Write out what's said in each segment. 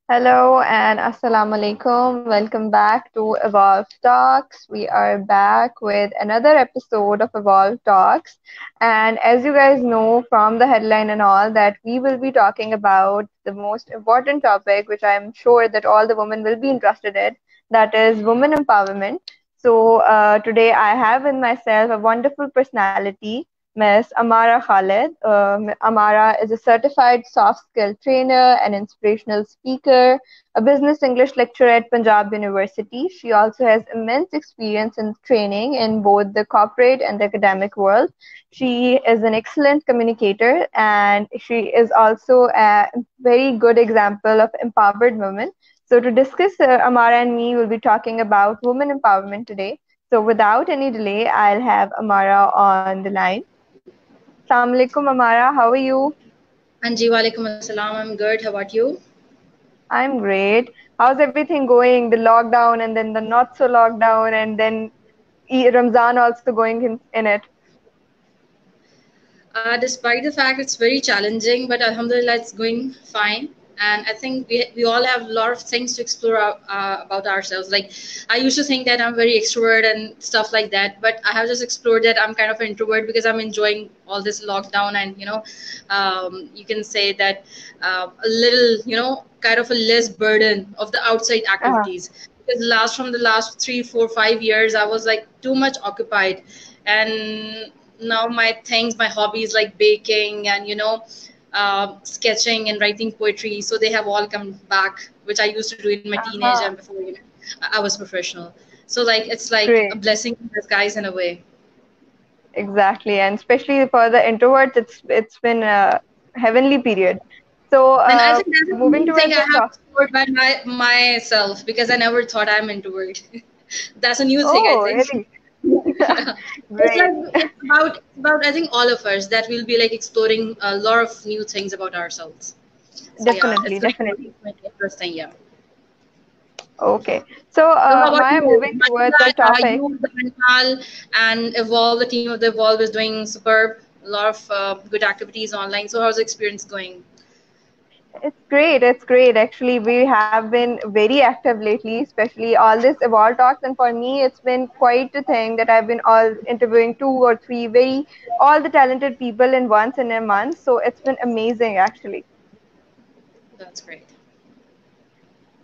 Hello and Assalamu alaikum. Welcome back to Evolve Talks. We are back with another episode of Evolve Talks. And as you guys know from the headline and all, that we will be talking about the most important topic, which I'm sure that all the women will be interested in, that is women empowerment. So today I have in myself a wonderful personality, Miss Amara Khalid. Amara is a certified soft skill trainer, an inspirational speaker, a business English lecturer at Punjab University. She also has immense experience in training in both the corporate and the academic world. She is an excellent communicator and she is also a very good example of empowered women. So, to discuss, Amara and me will be talking about women empowerment today. So, without any delay, I'll have Amara on the line. Assalamu alaikum, Amara. How are you? Anji, walaikum assalam. I'm good. How about you? I'm great. How's everything going? The lockdown and then the not so lockdown and then Ramzan also going in it. Despite the fact it's very challenging, but Alhamdulillah, it's going fine. And I think we all have a lot of things to explore about ourselves. Like, I used to think that I'm very extrovert and stuff like that, but I have just explored that I'm kind of an introvert because I'm enjoying all this lockdown and, you can say that a little, kind of a less burden of the outside Uh-huh. activities. Because from the last 3, 4, 5 years, I was like too much occupied. And now my hobbies like baking and sketching and writing poetry, so they have all come back, which I used to do in my teenage and Uh-huh. before I was professional. So like it's like a Great. blessing in disguise in a way. Exactly. And especially for the introverts, it's been a heavenly period. So And I think that's a moving new towards thing the I have top. explored by myself because I never thought I'm introvert. That's a new thing, I Oh, think. really? Yeah. It's Great. like it's about I think all of us that we'll be like exploring a lot of new things about ourselves. So yeah, Definitely, it's going to definitely. be interesting. Yeah. Okay. So So how about Maya, you? moving towards our topic. You, the Manipal, and Evolve, the team of the Evolve is doing superb. A lot of good activities online. So how's the experience going? It's great. It's great. Actually, we have been very active lately, especially all this Evolve Talks. And for me, it's been quite a thing that I've been all interviewing two or three all the talented people in once in a month. So it's been amazing, actually. That's great.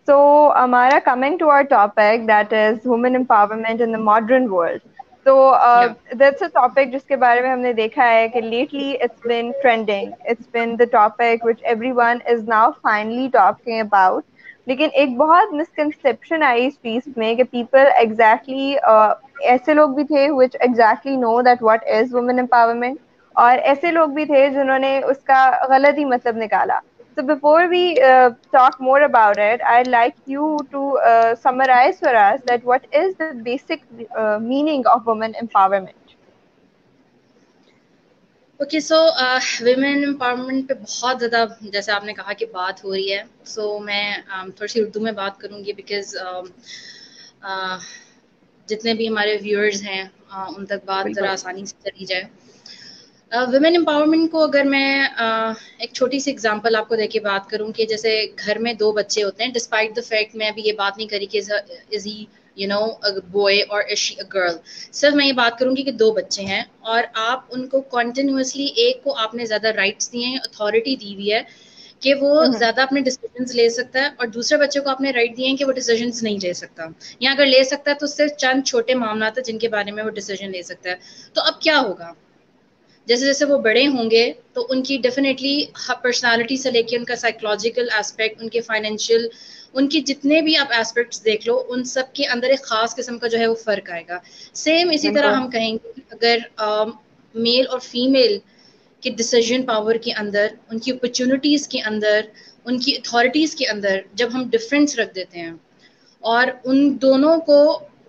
So, Amara, coming to our topic, that is women empowerment in the modern world. So, Yeah. that's a topic जिसके बारे में हमने देखा है कि lately it's been trending. It's been the topic which everyone is now finally talking about. लेकिन एक बहुत misconception आई इस चीज में कि people exactly ऐसे लोग भी थे which exactly know that what is women empowerment और ऐसे लोग भी थे जिन्होंने उसका गलत ही मतलब निकाला. So before we talk more about it, I'd like you to summarize for us that what is the basic meaning of women empowerment? Okay so women empowerment पे बहुत ज़्यादा जैसे आपने कहा कि बात हो रही है. सो मैं थोड़ी सी उर्दू में बात करूँगी बिकॉज जितने भी हमारे व्यूअर्स हैं उन तक बात ज़रा बिल्कुल. आसानी से चली जाए. वुमेन एम्पावरमेंट को अगर मैं एक छोटी सी एग्जांपल आपको देके बात करूं कि जैसे घर में दो बच्चे होते हैं. डिस्पाइट द फैक्ट मैं अभी ये बात नहीं करी कि इज ही अ बॉय और इज शी अ गर्ल. सिर्फ मैं ये बात करूंगी कि दो बच्चे हैं और आप उनको कॉन्टिन्यूसली एक को आपने ज़्यादा राइट्स दिए हैं, अथॉरिटी दी हुई है कि वो Mhm. ज़्यादा अपने डिसीजंस ले सकता है और दूसरे बच्चे को आपने राइट दिए हैं कि वो डिसीजंस नहीं ले सकता, या अगर ले सकता है तो सिर्फ चंद छोटे मामला है जिनके बारे में वो डिसीजन ले सकता है. तो अब क्या होगा जैसे जैसे वो बड़े होंगे तो उनकी डेफिनेटली पर्सनालिटी से लेके उनका साइकोलॉजिकल एस्पेक्ट, उनके फाइनेंशियल, उनके जितने भी आप एस्पेक्ट्स देख लो उन सब के अंदर एक खास किस्म का जो है वो फर्क आएगा. सेम इसी तरह बिल्कुल. हम कहेंगे कि अगर मेल और फीमेल के डिसीजन पावर के अंदर, उनकी अपॉर्चुनिटीज़ के अंदर, उनकी अथॉरिटीज़ के अंदर जब हम डिफरेंस रख देते हैं और उन दोनों को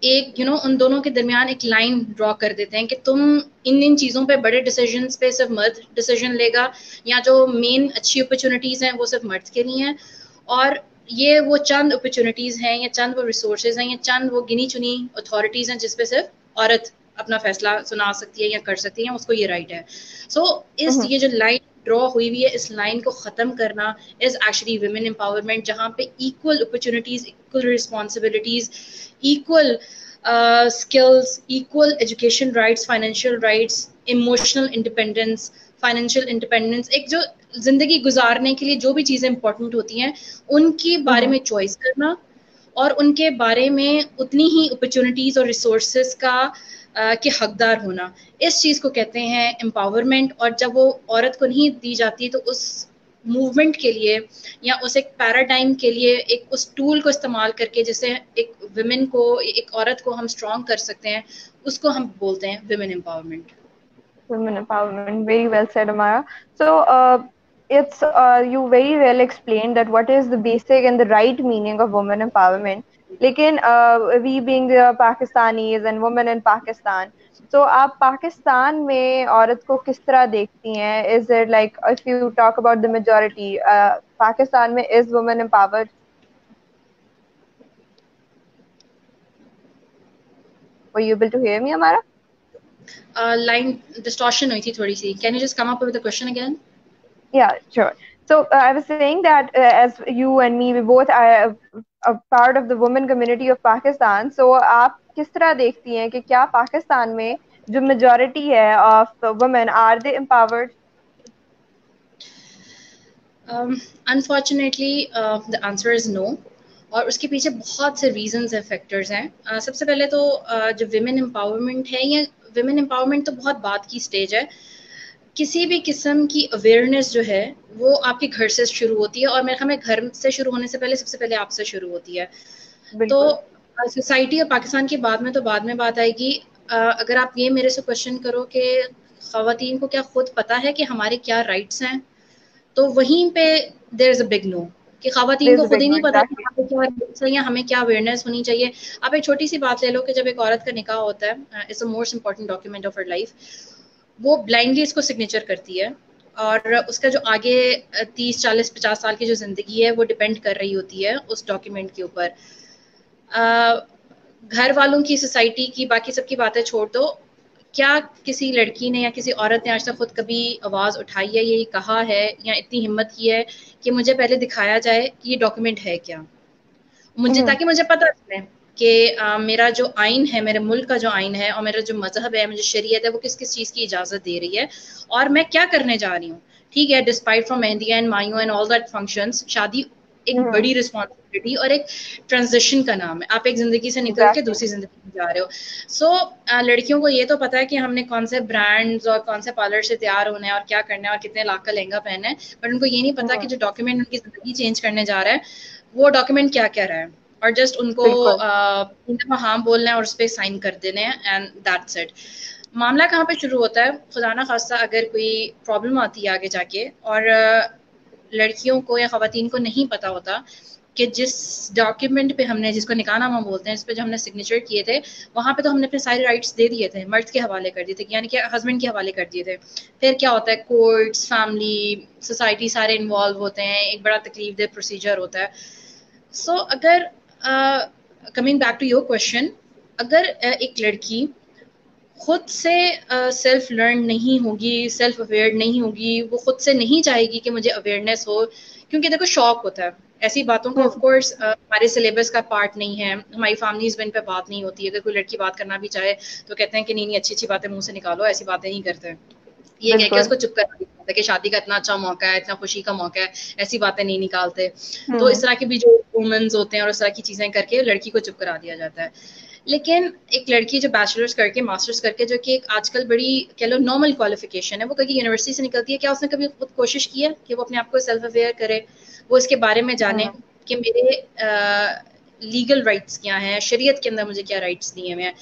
एक उन दोनों के दरमियान एक लाइन ड्रॉ कर देते हैं कि तुम इन चीज़ों पे, बड़े डिसीजंस पे सिर्फ मर्द डिसीजन लेगा, या जो मेन अच्छी अपॉर्चुनिटीज़ हैं वो सिर्फ मर्द के लिए हैं, और ये वो चंद अपॉर्चुनिटीज़ हैं या चंद वो रिसोर्सेज हैं या चंद वो गिनी चुनी अथॉरिटीज़ हैं जिस पे सिर्फ औरत अपना फैसला सुना सकती है या कर सकती है, उसको ये राइट है. सो इस Mhm. ये जो लाइन ड्रॉ हुई हुई है, इस लाइन को ख़त्म करना इज़ एक्चुअली वुमेन एम्पावरमेंट, जहाँ पे equal opportunities, equal responsibilities, equal skills, equal education rights, financial rights, emotional independence, financial independence, एक जो जिंदगी गुजारने के लिए जो भी चीज़ें इंपॉर्टेंट होती हैं उनके बारे में चॉइस करना और उनके बारे में उतनी ही अपॉर्चुनिटीज़ और रिसोर्सेज का के हकदार होना, इस चीज़ को कहते हैं एम्पावरमेंट। और जब वो औरत को नहीं दी जाती तो उस मूवमेंट के लिए या उस एक पैराडाइम के लिए एक उस टूल को इस्तेमाल करके जिससे एक विमेन को, एक औरत को हम स्ट्रॉन्ग कर सकते हैं, उसको हम बोलते हैं women empowerment. Women empowerment. Very well said, Amara. So, it's you very well explained that what is the basic and the right meaning of women empowerment. लेकिन we being the Pakistanis and women in Pakistan, so आप पाकिस्तान में औरत को किस तरह देखती हैं? Is it like if you talk about the majority, Pakistan में is women empowered? Were you able to hear me, Amara? Line distortion हुई थी थोड़ी सी, can you just come up with the question again? Yeah, sure. So I was saying that as you and me, we both are a part of the women community of Pakistan. So आप किस तरह देखती हैं कि क्या पाकिस्तान में जो majority है of women, are they empowered? Unfortunately the answer is no, और उसके पीछे बहुत से रीजंस हैं, फैक्टर्स हैं। सबसे पहले तो जो विमेन एम्पावरमेंट है, ये विमेन एम्पावरमेंट तो बहुत बात की स्टेज है। किसी भी किस्म की अवेयरनेस जो है वो आपके घर से शुरू होती है, और मेरे ख्याल में घर से शुरू होने से पहले सबसे पहले आपसे शुरू होती है। तो बिल्कुल। सोसाइटी और पाकिस्तान की बाद में तो बाद में बात आएगी। अगर आप ये मेरे से क्वेश्चन करो कि ख़वातीन को क्या खुद पता है कि हमारे क्या राइट्स हैं, तो वहीं पे there is a big no कि ख़वातीन There's को a खुद big ही no, नहीं पता कि exactly. हमारे क्या राइट्स हैं या हमें क्या अवेयरनेस होनी चाहिए। आप एक छोटी सी बात ले लो कि जब एक औरत का निकाह होता है, it's the most important document of her life, वो ब्लाइंडली इसको सिग्नेचर करती है, और उसका जो आगे 30 40 50 साल की जो ज़िंदगी है वो डिपेंड कर रही होती है उस डॉक्यूमेंट के ऊपर। घर वालों की, सोसाइटी की, बाकी सबकी बातें छोड़ दो, क्या किसी लड़की ने या किसी औरत ने आज तक खुद कभी आवाज़ उठाई है, ये कहा है या इतनी हिम्मत की है कि मुझे पहले दिखाया जाए कि ये डॉक्यूमेंट है क्या, मुझे, ताकि मुझे पता चले कि मेरा जो आइन है, मेरे मुल्क का जो आइन है और मेरा जो मजहब है, मुझे शरीयत है, वो किस किस चीज़ की इजाज़त दे रही है और मैं क्या करने जा रही हूँ। ठीक है, despite from mehndi and mayun and all that functions, शादी एक बड़ी रिस्पॉन्सिबिलिटी और एक ट्रांजिशन का नाम है। आप एक ज़िंदगी से निकल के Exactly. दूसरी ज़िंदगी में जा रहे हो। सो लड़कियों को ये तो पता है कि हमने कौन से ब्रांड्स और कौन से पार्लर से तैयार होना है और क्या करना है और कितने लाख का लहंगा पहनना है, बट उनको ये नहीं पता कि जो डॉक्यूमेंट उनकी ज़िंदगी चेंज करने जा रहा है वो डॉक्यूमेंट क्या कह रहा है, और जस्ट उनको बिल्कुल। हाँ बोलना है और उस पर साइन कर देने हैं एंड दैट्स इट। मामला कहाँ पे शुरू होता है, खुदा ना खास्ता अगर कोई प्रॉब्लम आती है आगे जाके और लड़कियों को या ख़वातीन को नहीं पता होता कि जिस डॉक्यूमेंट पे हमने, जिसको निकाहनामा बोलते हैं, इस पे जो हमने सिग्नेचर किए थे, वहाँ पे तो हमने अपने सारे राइट्स दे दिए थे, मर्द के हवाले कर दिए थे, यानी कि हस्बैंड के हवाले कर दिए थे। फिर क्या होता है, कोर्ट्स, फैमिली, सोसाइटी सारे इन्वॉल्व होते हैं, एक बड़ा तकलीफ दे प्रोसीजर होता है। सो अगर coming back to your question, अगर एक लड़की खुद से सेल्फ लर्न नहीं होगी, सेल्फ अवेयर नहीं होगी, वो खुद से नहीं चाहेगी कि मुझे अवेयरनेस हो, क्योंकि देखो शौक होता है ऐसी बातों का, ऑफ कोर्स हमारे सिलेबस का पार्ट नहीं है, हमारी फैमिलीज में इन पे बात नहीं होती। अगर कोई लड़की बात करना भी चाहे तो कहते हैं कि नहीं नहीं, अच्छी अच्छी बातें मुंह से निकालो, ऐसी बातें नहीं करते, ये कह के बिल्कुल। उसको चुप कर दिया जाता है कि शादी का इतना अच्छा मौका है, इतना खुशी का मौका है, ऐसी बातें नहीं निकालते। तो इस तरह के भी जो वुमेन्स होते हैं और इस तरह की चीजें करके लड़की को चुप करा दिया जाता है। लेकिन एक लड़की जो बैचलर्स करके, मास्टर्स करके, जो कि एक आजकल बड़ी कह लो नॉर्मल क्वालिफिकेशन है, वो कभी यूनिवर्सिटी से निकलती है, क्या उसने कभी खुद कोशिश की है कि वो अपने आप को सेल्फ अवेयर करे, वो इसके बारे में जाने कि मेरे लीगल राइट्स क्या हैं, शरीयत के अंदर मुझे क्या राइट्स दिए हुए हैं।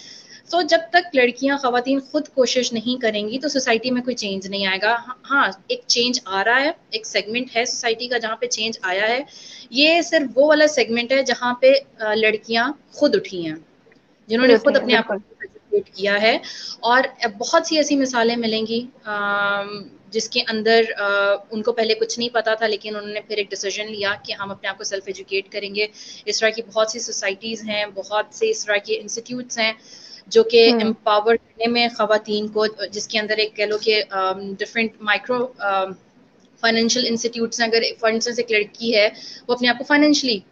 तो जब तक लड़कियां, खवातीन खुद कोशिश नहीं करेंगी तो सोसाइटी में कोई चेंज नहीं आएगा। हाँ, एक चेंज आ रहा है, एक सेगमेंट है सोसाइटी का जहाँ पे चेंज आया है। ये सिर्फ वो वाला सेगमेंट है जहाँ पे लड़कियां खुद उठी हैं, जिन्होंने खुद अपने आप बिल्कुल। को एजुकेट किया है। और बहुत सी ऐसी मिसालें मिलेंगी जिसके अंदर उनको पहले कुछ नहीं पता था, लेकिन उन्होंने फिर एक डिसीजन लिया कि हम अपने आप को सेल्फ एजुकेट करेंगे। इस तरह की बहुत सी सोसाइटीज़ हैं, बहुत से इस तरह के इंस्टीट्यूट्स हैं जो कि एम्पावर करने में ख़वातीन को, जिसके अंदर एक कह लो कि डिफरेंट माइक्रो फाइनेंशियल इंस्टीट्यूट्स हैं, अगर फॉर इंस्टेंस एक लड़की है वो अपने आप को फाइनेंशियली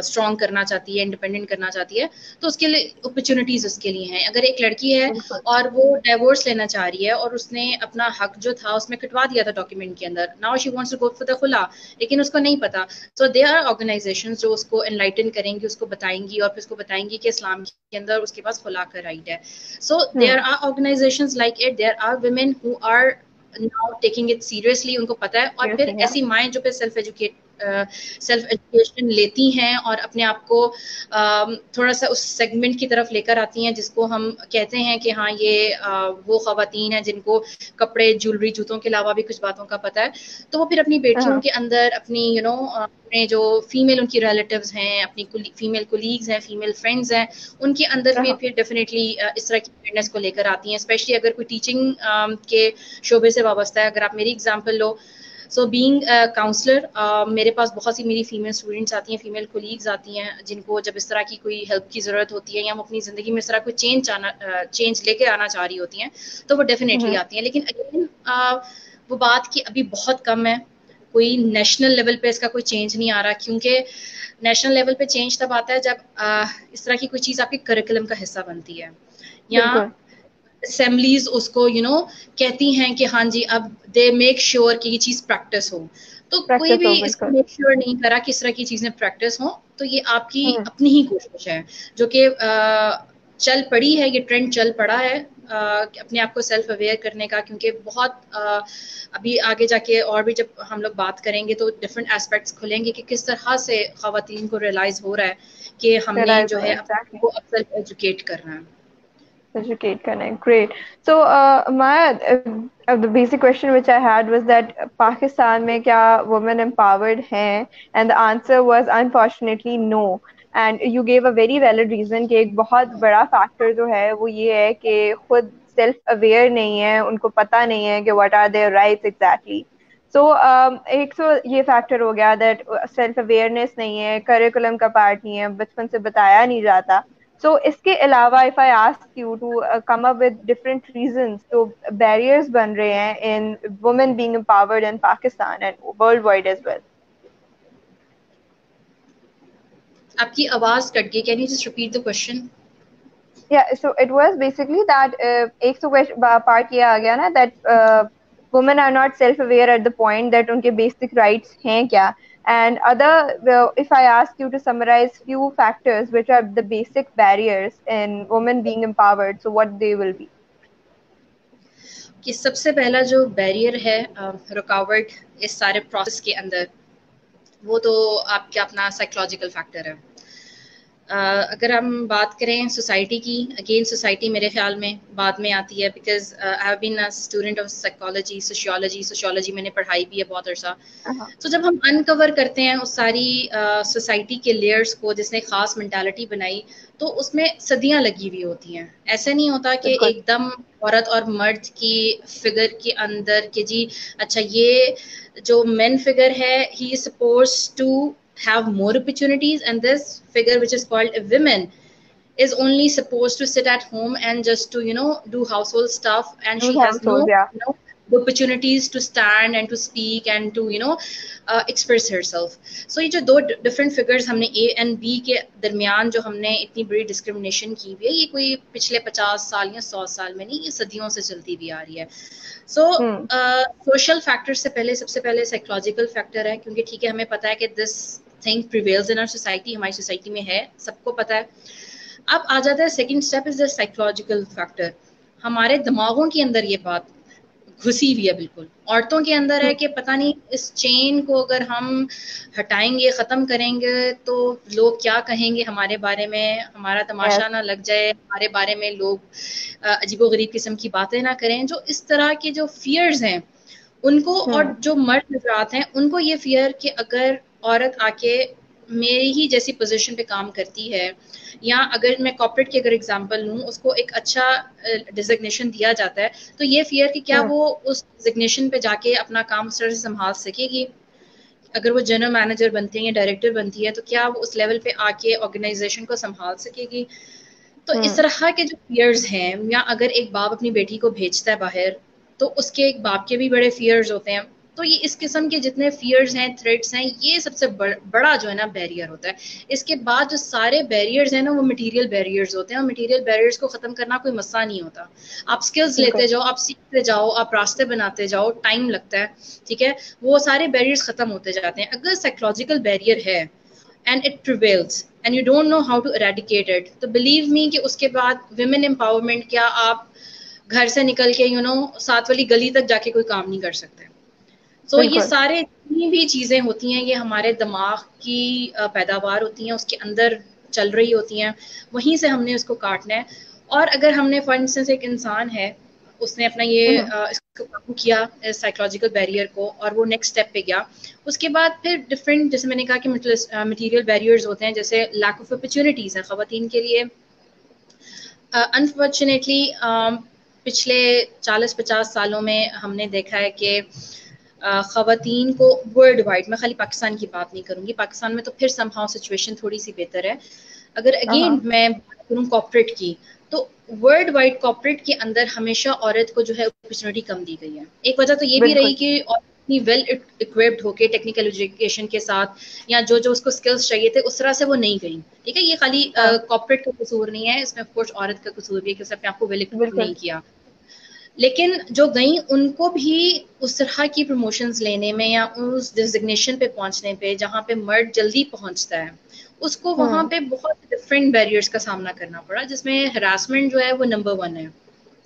स्ट्रॉन्ग करना चाहती है, इंडिपेंडेंट करना चाहती है, तो उसके लिए अपॉर्चुनिटीज उसके लिए हैं। अगर एक लड़की है बिल्कुल। और वो डाइवोर्स लेना चाह रही है और उसने अपना हक जो था उसमें कटवा दिया था डॉक्यूमेंट के अंदर, now she wants to go for the खुला, लेकिन उसको नहीं पता। सो दे आर ऑर्गेनाइजेशंस जो उसको एनलाइटन करेंगी, उसको बताएंगी और फिर उसको बताएंगी कि इस्लाम के अंदर उसके पास खुला का राइट है। So there are organisations like it, there are women who are now taking it seriously, उनको पता है। और फिर Seriously, yeah. ऐसी माएँ जो फिर सेल्फ एजुकेशन लेती हैं और अपने आप को थोड़ा सा उस सेगमेंट की तरफ लेकर आती हैं जिसको हम कहते हैं कि हाँ ये वो खवातीन हैं जिनको कपड़े, ज्वेलरी, जूतों के अलावा भी कुछ बातों का पता है। तो वो फिर अपनी बेटियों के अंदर, अपनी अपने जो फीमेल उनकी रिलेटिव्स हैं, अपनी फीमेल कोलीग्स हैं, फीमेल फ्रेंड्स हैं, उनके अंदर भी फिर डेफिनेटली इस तरह की अवेयरनेस को लेकर आती हैं। स्पेशली अगर कोई टीचिंग के शोबे से वाबस्ता है। अगर आप मेरी एग्जांपल लो, सो बीइंग काउंसलर, मेरे पास बहुत सी मेरी फीमेल स्टूडेंट्स आती हैं, फीमेल कोलीग्स आती हैं, जिनको जब इस तरह की कोई हेल्प की ज़रूरत होती है या वो अपनी ज़िंदगी में इस तरह कोई चेंज लेके आना चाह रही होती हैं, तो वो डेफिनेटली आती हैं। लेकिन अगेन वो बात कि अभी बहुत कम है, कोई नेशनल लेवल पे इसका कोई चेंज नहीं आ रहा, क्योंकि नेशनल लेवल पे चेंज तब आता है जब इस तरह की कोई चीज़ आपके करिकुलम का हिस्सा बनती है, या असेंबलीज उसको कहती हैं कि हाँ जी अब दे मेक श्योर कि ये चीज़ प्रैक्टिस हो। तो कोई भी इसको मेक श्योर नहीं करा कि इस तरह की चीज़ें प्रैक्टिस हो। तो ये आपकी अपनी ही कोशिश है जो कि चल पड़ी है, ये ट्रेंड चल पड़ा है अपने आप को सेल्फ अवेयर करने का, क्योंकि बहुत अभी आगे जाके और भी जब हम लोग बात करेंगे तो डिफरेंट एस्पेक्ट्स खुलेंगे कि किस तरह से खवातीन को रियलाइज हो रहा है कि हमने जो है अपने को सेल्फ एजुकेट करना है। Educate connect, great. So the basic question which I had was that Pakistan में क्या women empowered हैं, and the answer was unfortunately no. And you gave a very valid reason कि एक बहुत बड़ा factor जो है वो ये है कि खुद self aware नहीं है, उनको पता नहीं है कि what are their rights exactly. So एक तो ये factor हो गया that self awareness नहीं है, curriculum का part नहीं है, बचपन से बताया नहीं जाता. So इसके अलावा if I ask you to come up with different reasons तो barriers बन रहे हैं in women being empowered in Pakistan and worldwide as well. आपकी आवाज कट गई, can you just repeat the question? Yeah, so it was basically that एक तो part ये आ गया ना that women are not self aware at the point that उनके basic rights हैं क्या. And if I ask you to summarize few factors which are the basic barriers in women being empowered, so what they will be? कि सबसे पहला जो barrier है, रुकावट इस सारे प्रोसेस के अंदर, वो तो आपके अपना साइकोलॉजिकल फैक्टर है। अगर हम बात करें सोसाइटी की, अगेन सोसाइटी मेरे ख्याल में बाद में आती है, because I have been a student of psychology, sociology मैंने पढ़ाई भी है बहुत अरसा। तो जब हम अनकवर करते हैं उस सारी सोसाइटी के लेयर्स को जिसने खास मेंटालिटी बनाई, तो उसमें सदियां लगी हुई होती हैं। ऐसा नहीं होता कि एकदम औरत और मर्द की फिगर के अंदर कि जी अच्छा ये जो मेन फिगर है he is supposed to have more opportunities, and this figure which is called a woman is only supposed to sit at home and just to do household stuff, and she has no the opportunities to stand and to speak and to express herself. So ये जो दो different figures हमने A and B के दरमियान जो हमने इतनी बड़ी discrimination की हुई है, ये कोई पिछले 50 साल या 100 साल में नहीं, ये सदियों से चलती भी आ रही है। सो सोशल फैक्टर से पहले सबसे पहले साइकोलॉजिकल फैक्टर है, क्योंकि ठीक है हमें पता है कि this thing prevails in our society, हमारी सोसाइटी में है, सबको पता है। अब आ जाता है second step is the psychological factor. हमारे दिमागों के अंदर ये बात घुसी हुई है, बिल्कुल औरतों के अंदर है कि पता नहीं इस चेन को अगर हम हटाएंगे, खत्म करेंगे तो लोग क्या कहेंगे हमारे बारे में, हमारा तमाशा ना लग जाए, हमारे बारे में लोग अजीबोगरीब किस्म की बातें ना करें। जो इस तरह के जो फियर्स हैं उनको, और जो मर्द हजरात हैं उनको ये फियर कि अगर औरत आके मेरी ही जैसी पोजीशन पे काम करती है, या अगर मैं कॉर्पोरेट की अगर एग्जांपल लूँ, उसको एक अच्छा डिजिग्नेशन दिया जाता है, तो ये फियर कि क्या वो उस डिजिग्नेशन पे जाके अपना काम सर से संभाल सकेगी। अगर वो जनरल मैनेजर बनती है या डायरेक्टर बनती है, तो क्या वो उस लेवल पे आके ऑर्गेनाइजेशन को संभाल सकेगी। तो इस तरह के जो फियर्स हैं, या अगर एक बाप अपनी बेटी को भेजता है बाहर, तो उसके एक बाप के भी बड़े फियर्स होते हैं। तो ये इस किस्म के जितने फियर्स हैं, थ्रेट्स हैं, ये सबसे बड़ा जो है ना बैरियर होता है। इसके बाद जो सारे बैरियर्स हैं ना वो मटेरियल बैरियर्स होते हैं, और मटेरियल बैरियर्स को खत्म करना कोई मसला नहीं होता। आप स्किल्स बिल्कुल लेते जाओ, आप सीखते जाओ, आप रास्ते बनाते जाओ, टाइम लगता है, ठीक है, वो सारे बैरियर्स खत्म होते जाते हैं। अगर साइकोलॉजिकल बैरियर है and it prevails and you don't know how to eradicate it, तो बिलीव मी कि उसके बाद विमेन एम्पावरमेंट क्या, आप घर से निकल के साथ वाली गली तक जाके कोई काम नहीं कर सकते। तो ये बिल्कुल सारे जितनी भी चीजें होती हैं ये हमारे दिमाग की पैदावार होती हैं, उसके अंदर चल रही होती हैं, वहीं से हमने उसको काटना है। और अगर हमने फॉर इंस्टेंस एक इंसान है, उसने अपना ये इसको काबू किया साइकोलॉजिकल बैरियर को, और वो नेक्स्ट स्टेप पे गया, उसके बाद फिर डिफरेंट, जैसे मैंने कहा कि मटेरियल बैरियर्स होते हैं, जैसे लैक ऑफ अपॉर्चुनिटीज है खवातीन के लिए। अनफॉर्चुनेटली पिछले 40-50 सालों में हमने देखा है कि खवातीन को वर्ल्ड वाइड, मैं खाली पाकिस्तान की बात नहीं करूंगी, पाकिस्तान में तो फिर समहाउ सिचुएशन थोड़ी सी बेहतर है, अगर अगेन मैं बात करूँ कॉर्पोरेट की, तो वर्ल्ड वाइड कॉर्पोरेट के अंदर हमेशा औरत को जो है अपॉर्चुनिटी कम दी गई है। एक वजह तो ये भी रही बिल्कुल कि इतनी वेल इक्विप्ड होके टेक्निकल एजुकेशन के साथ, या जो जो उसको स्किल्स चाहिए थे उस तरह से वो नहीं गई, ठीक है। ये खाली हाँ कॉर्पोरेट का कसूर नहीं है, इसमें ऑफ कोर्स औरत का कसूर भी है कि उसने अपने आप को वेल इक्विप बिल्कुल नहीं किया। लेकिन जो गई उनको भी उस तरह की प्रमोशंस लेने में या उस डिजिग्नेशन पे पहुंचने पे जहाँ पे मर्द जल्दी पहुंचता है, उसको वहां पे बहुत डिफरेंट बैरियर्स का सामना करना पड़ा, जिसमें हरासमेंट जो है वो नंबर 1 है,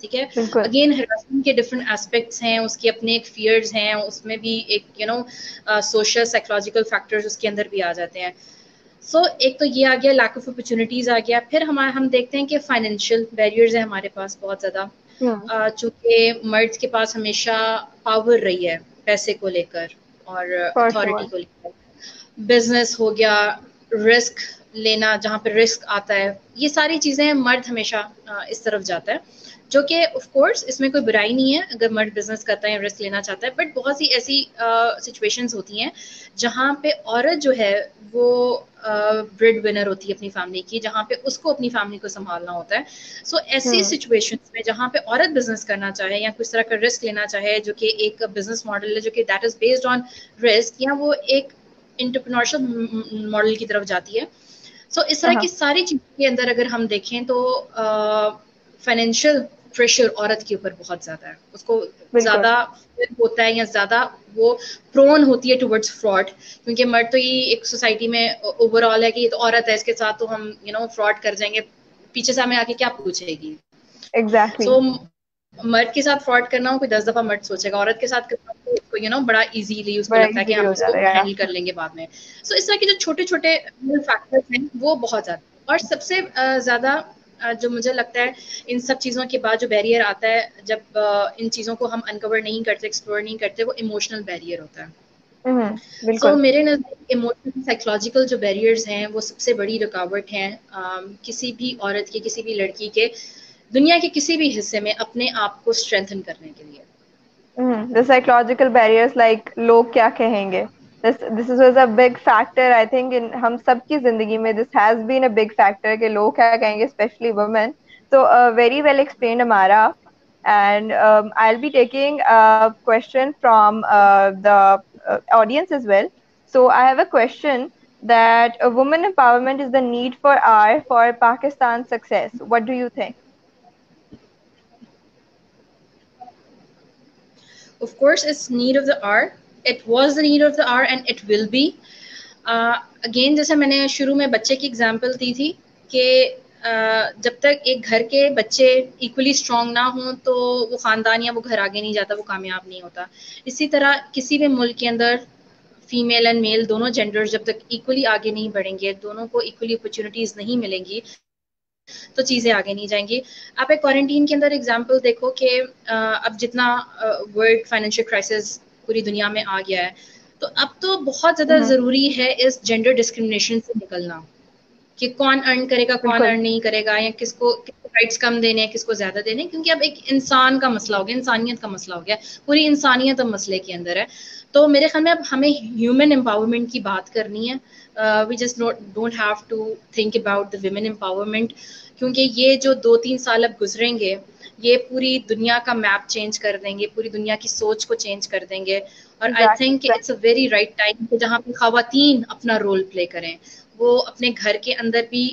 ठीक है। बिल्कुल अगेन हरासमेंट के डिफरेंट एस्पेक्ट्स हैं, उसके अपने एक फियर्स हैं, उसमें भी एक सोशल साइकोलॉजिकल फैक्टर्स उसके अंदर भी आ जाते हैं। एक तो ये आ गया, लैक ऑफ अपॉर्चुनिटीज आ गया। फिर हम देखते हैं कि फाइनेंशियल बैरियर्स है हमारे पास बहुत ज्यादा, हम्म चूंकि मर्द के पास हमेशा पावर रही है पैसे को लेकर और फॉर अथॉरिटी श्योर को लेकर। बिजनेस हो गया, रिस्क लेना, जहाँ पे रिस्क आता है, ये सारी चीजें मर्द हमेशा इस तरफ जाता है, जो कि ऑफ कोर्स इसमें कोई बुराई नहीं है अगर मर्द बिजनेस करता है या रिस्क लेना चाहता है, बट बहुत सी ऐसी सिचुएशंस होती हैं जहाँ पे औरत जो है वो ब्रेड विनर होती है अपनी फैमिली की, जहाँ पे उसको अपनी फैमिली को संभालना होता है। ऐसी हम्म सिचुएशंस में जहाँ पे औरत बिजनेस करना चाहे या कुछ तरह का रिस्क लेना चाहे, जो कि एक बिजनेस मॉडल है जो कि that is based on risk, या वो एक इंटरप्रेन्योरशिप मॉडल की तरफ जाती है। इस तरह की हाँ सारी चीजों के अंदर अगर हम देखें तो फाइनेंशियल प्रेशर औरत के ऊपर बहुत ज्यादा है, उसको बिल्कुल ज्यादा होता है या ज्यादा वो प्रोन होती है टुवर्ड्स फ्रॉड, क्योंकि मर्द तो ये एक सोसाइटी में ओवरऑल है कि ये तो औरत है, इसके साथ तो हम फ्रॉड कर जाएंगे, पीछे से हमें आके क्या पूछेगी। एग्जैक्टली सो मर्द के साथ फ्रॉड करना हो कोई 10 दफा मर्द सोचेगा, औरत के साथ करना हो तो बड़ा इजीली उसको बड़ा लगता है कि इजीली हम हो इसको जाता है हैंडल कर लेंगे बाद में। इस तरह के जो छोटे छोटे फैक्टर्स हैं वो बहुत ज्यादा, और सबसे ज्यादा जो मुझे लगता है इन सब चीज़ों के बाद जो बैरियर आता है, जब इन चीज़ों को हम अनकवर नहीं करते, एक्सप्लोर नहीं करते, वो इमोशनल बैरियर होता है। बिल्कुल मेरे नज़दीक इमोशनल साइकोलॉजिकल जो बैरियर्स हैं वो सबसे बड़ी रुकावट हैं किसी भी औरत के, किसी भी लड़की के दुनिया के किसी भी हिस्से में अपने आप को स्ट्रेंथन करने के लिए। the psychological barriers like लोग क्या कहेंगे, this was a big factor I think in हम सबकी जिंदगी में, this has been a big factor कि लोग क्या कहेंगे, especially women. So very well explained Amara, and I'll be taking a question from the audience as well. So I have a question that women empowerment is the need for hour for Pakistan's success. What do you think? Of course, it's need of the hour. It was the need of the hour and it will be. Again जैसे मैंने शुरू में बच्चे की example दी थी कि जब तक एक घर के बच्चे इक्वली स्ट्रांग ना हों तो वो खानदान या वो घर आगे नहीं जाता, वो कामयाब नहीं होता। इसी तरह किसी भी मुल्क के अंदर फीमेल एंड मेल दोनों जेंडर्स जब तक इक्वली आगे नहीं बढ़ेंगे, दोनों को इक्वली अपॉर्चुनिटीज नहीं मिलेंगी, तो चीज़ें आगे नहीं जाएंगी। आप एक क्वारंटीन के अंदर एग्जांपल देखो कि अब जितना वर्ल्ड फाइनेंशियल क्राइसिस पूरी दुनिया में आ गया है, तो अब तो बहुत ज़्यादा हम्म ज़रूरी है इस जेंडर डिस्क्रिमिनेशन से निकलना, कि कौन अर्न करेगा, कौन बिल्कुल अर्न नहीं करेगा, या किसको राइट्स कम देने हैं, किसको ज्यादा देने हैं, क्योंकि अब एक इंसान का मसला हो गया, इंसानियत का मसला हो गया, पूरी इंसानियत अब मसले के अंदर है। तो मेरे ख्याल में अब हमें ह्यूमन एम्पावरमेंट की बात करनी है। We just don't have to think about the women empowerment, क्योंकि ये जो 2-3 साल अब गुजरेंगे ये पूरी दुनिया का मैप चेंज कर देंगे, पूरी दुनिया की सोच को चेंज कर देंगे। और I think exactly. It's a very right time जहाँ पे खवातीन अपना रोल प्ले करें। वो अपने घर के अंदर भी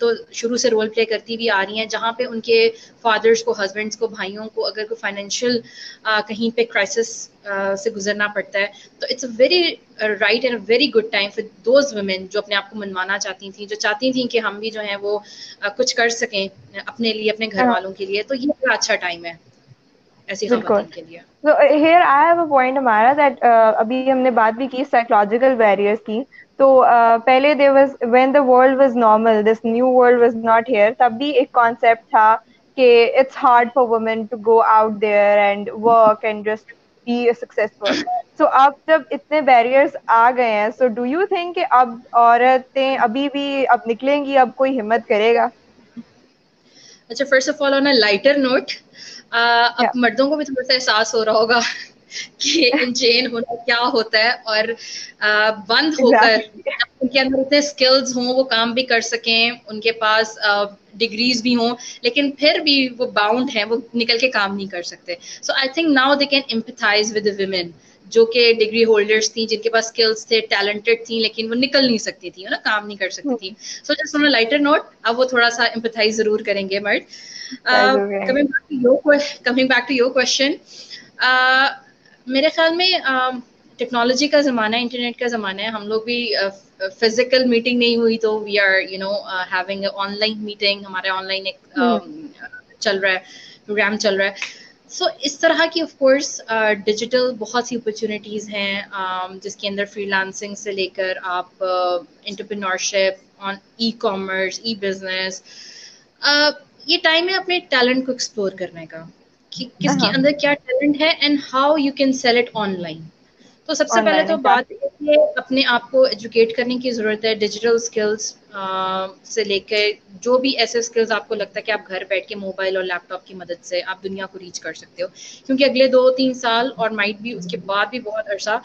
तो शुरू से रोल प्ले करती भी आ रही हैं, जहाँ पे उनके फादर्स को, हस्बैंड्स को, भाइयों को अगर कोई फाइनेंशियल कहीं पे क्राइसिस से गुजरना पड़ता है, तो it's a very right and a very good time for those women जो अपने आप को मनवाना चाहती थी, जो चाहती थी कि हम भी जो है वो कुछ कर सकें अपने लिए, अपने घर वालों के लिए। तो ये बड़ा अच्छा टाइम है ऐसी बिल्कुल। खवातीन के लिए। So here I have a point हमारा that अभी हमने बात भी की psychological barriers की। तो पहले there was when the world was normal, this new world was not here, तब भी एक concept था कि it's hard for women to go out there and work and just be successful. So अब जब इतने barriers आ गए हैं, so do you think कि अब औरतें अभी भी अब निकलेंगी, अब कोई हिम्मत करेगा? अच्छा, first of all on a lighter note, अब Yeah. मर्दों को भी थोड़ा सा एहसास हो रहा होगा कि इंचेन होना क्या होता है, और बंद होकर Exactly. उनके अंदर इतने स्किल्स हों, वो काम भी कर सकें, उनके पास डिग्रीज भी हों, लेकिन फिर भी वो बाउंड हैं, वो निकल के काम नहीं कर सकते। So I think now they can empathise with the women जो कि डिग्री होल्डर्स थी, जिनके पास स्किल्स थे, टैलेंटेड थी, लेकिन वो निकल नहीं सकती थी, ना काम नहीं कर सकती थी। So just on a lighter note, अब वो थोड़ा सा एम्पैथाइज जरूर करेंगे मर्द। Guys, okay. Coming back to your question, मेरे ख्याल में टेक्नोलॉजी का ज़माना है, इंटरनेट का ज़माना है। हम लोग भी फिजिकल मीटिंग नहीं हुई तो we are having online meeting, हमारा ऑनलाइन एक चल रहा है, प्रोग्राम चल रहा है। सो इस तरह की ऑफ कोर्स डिजिटल बहुत सी अपॉर्चुनिटीज़ हैं, जिसके अंदर फ्रीलांसिंग से लेकर आप entrepreneurship on e commerce, E business, ये टाइम है अपने टैलेंट को एक्सप्लोर करने का कि किसके हाँ, अंदर क्या टैलेंट है and how you can sell it online. तो सबसे पहले ऑनलाइन तो बात एग्जैक्टली। है कि अपने आप को एजुकेट करने की ज़रूरत है, डिजिटल स्किल्स से लेकर जो भी ऐसे स्किल्स आपको लगता है कि आप घर बैठ के मोबाइल और लैपटॉप की मदद से आप दुनिया को रीच कर सकते हो, क्योंकि अगले 2-3 साल और माइट भी उसके बाद भी बहुत अरसा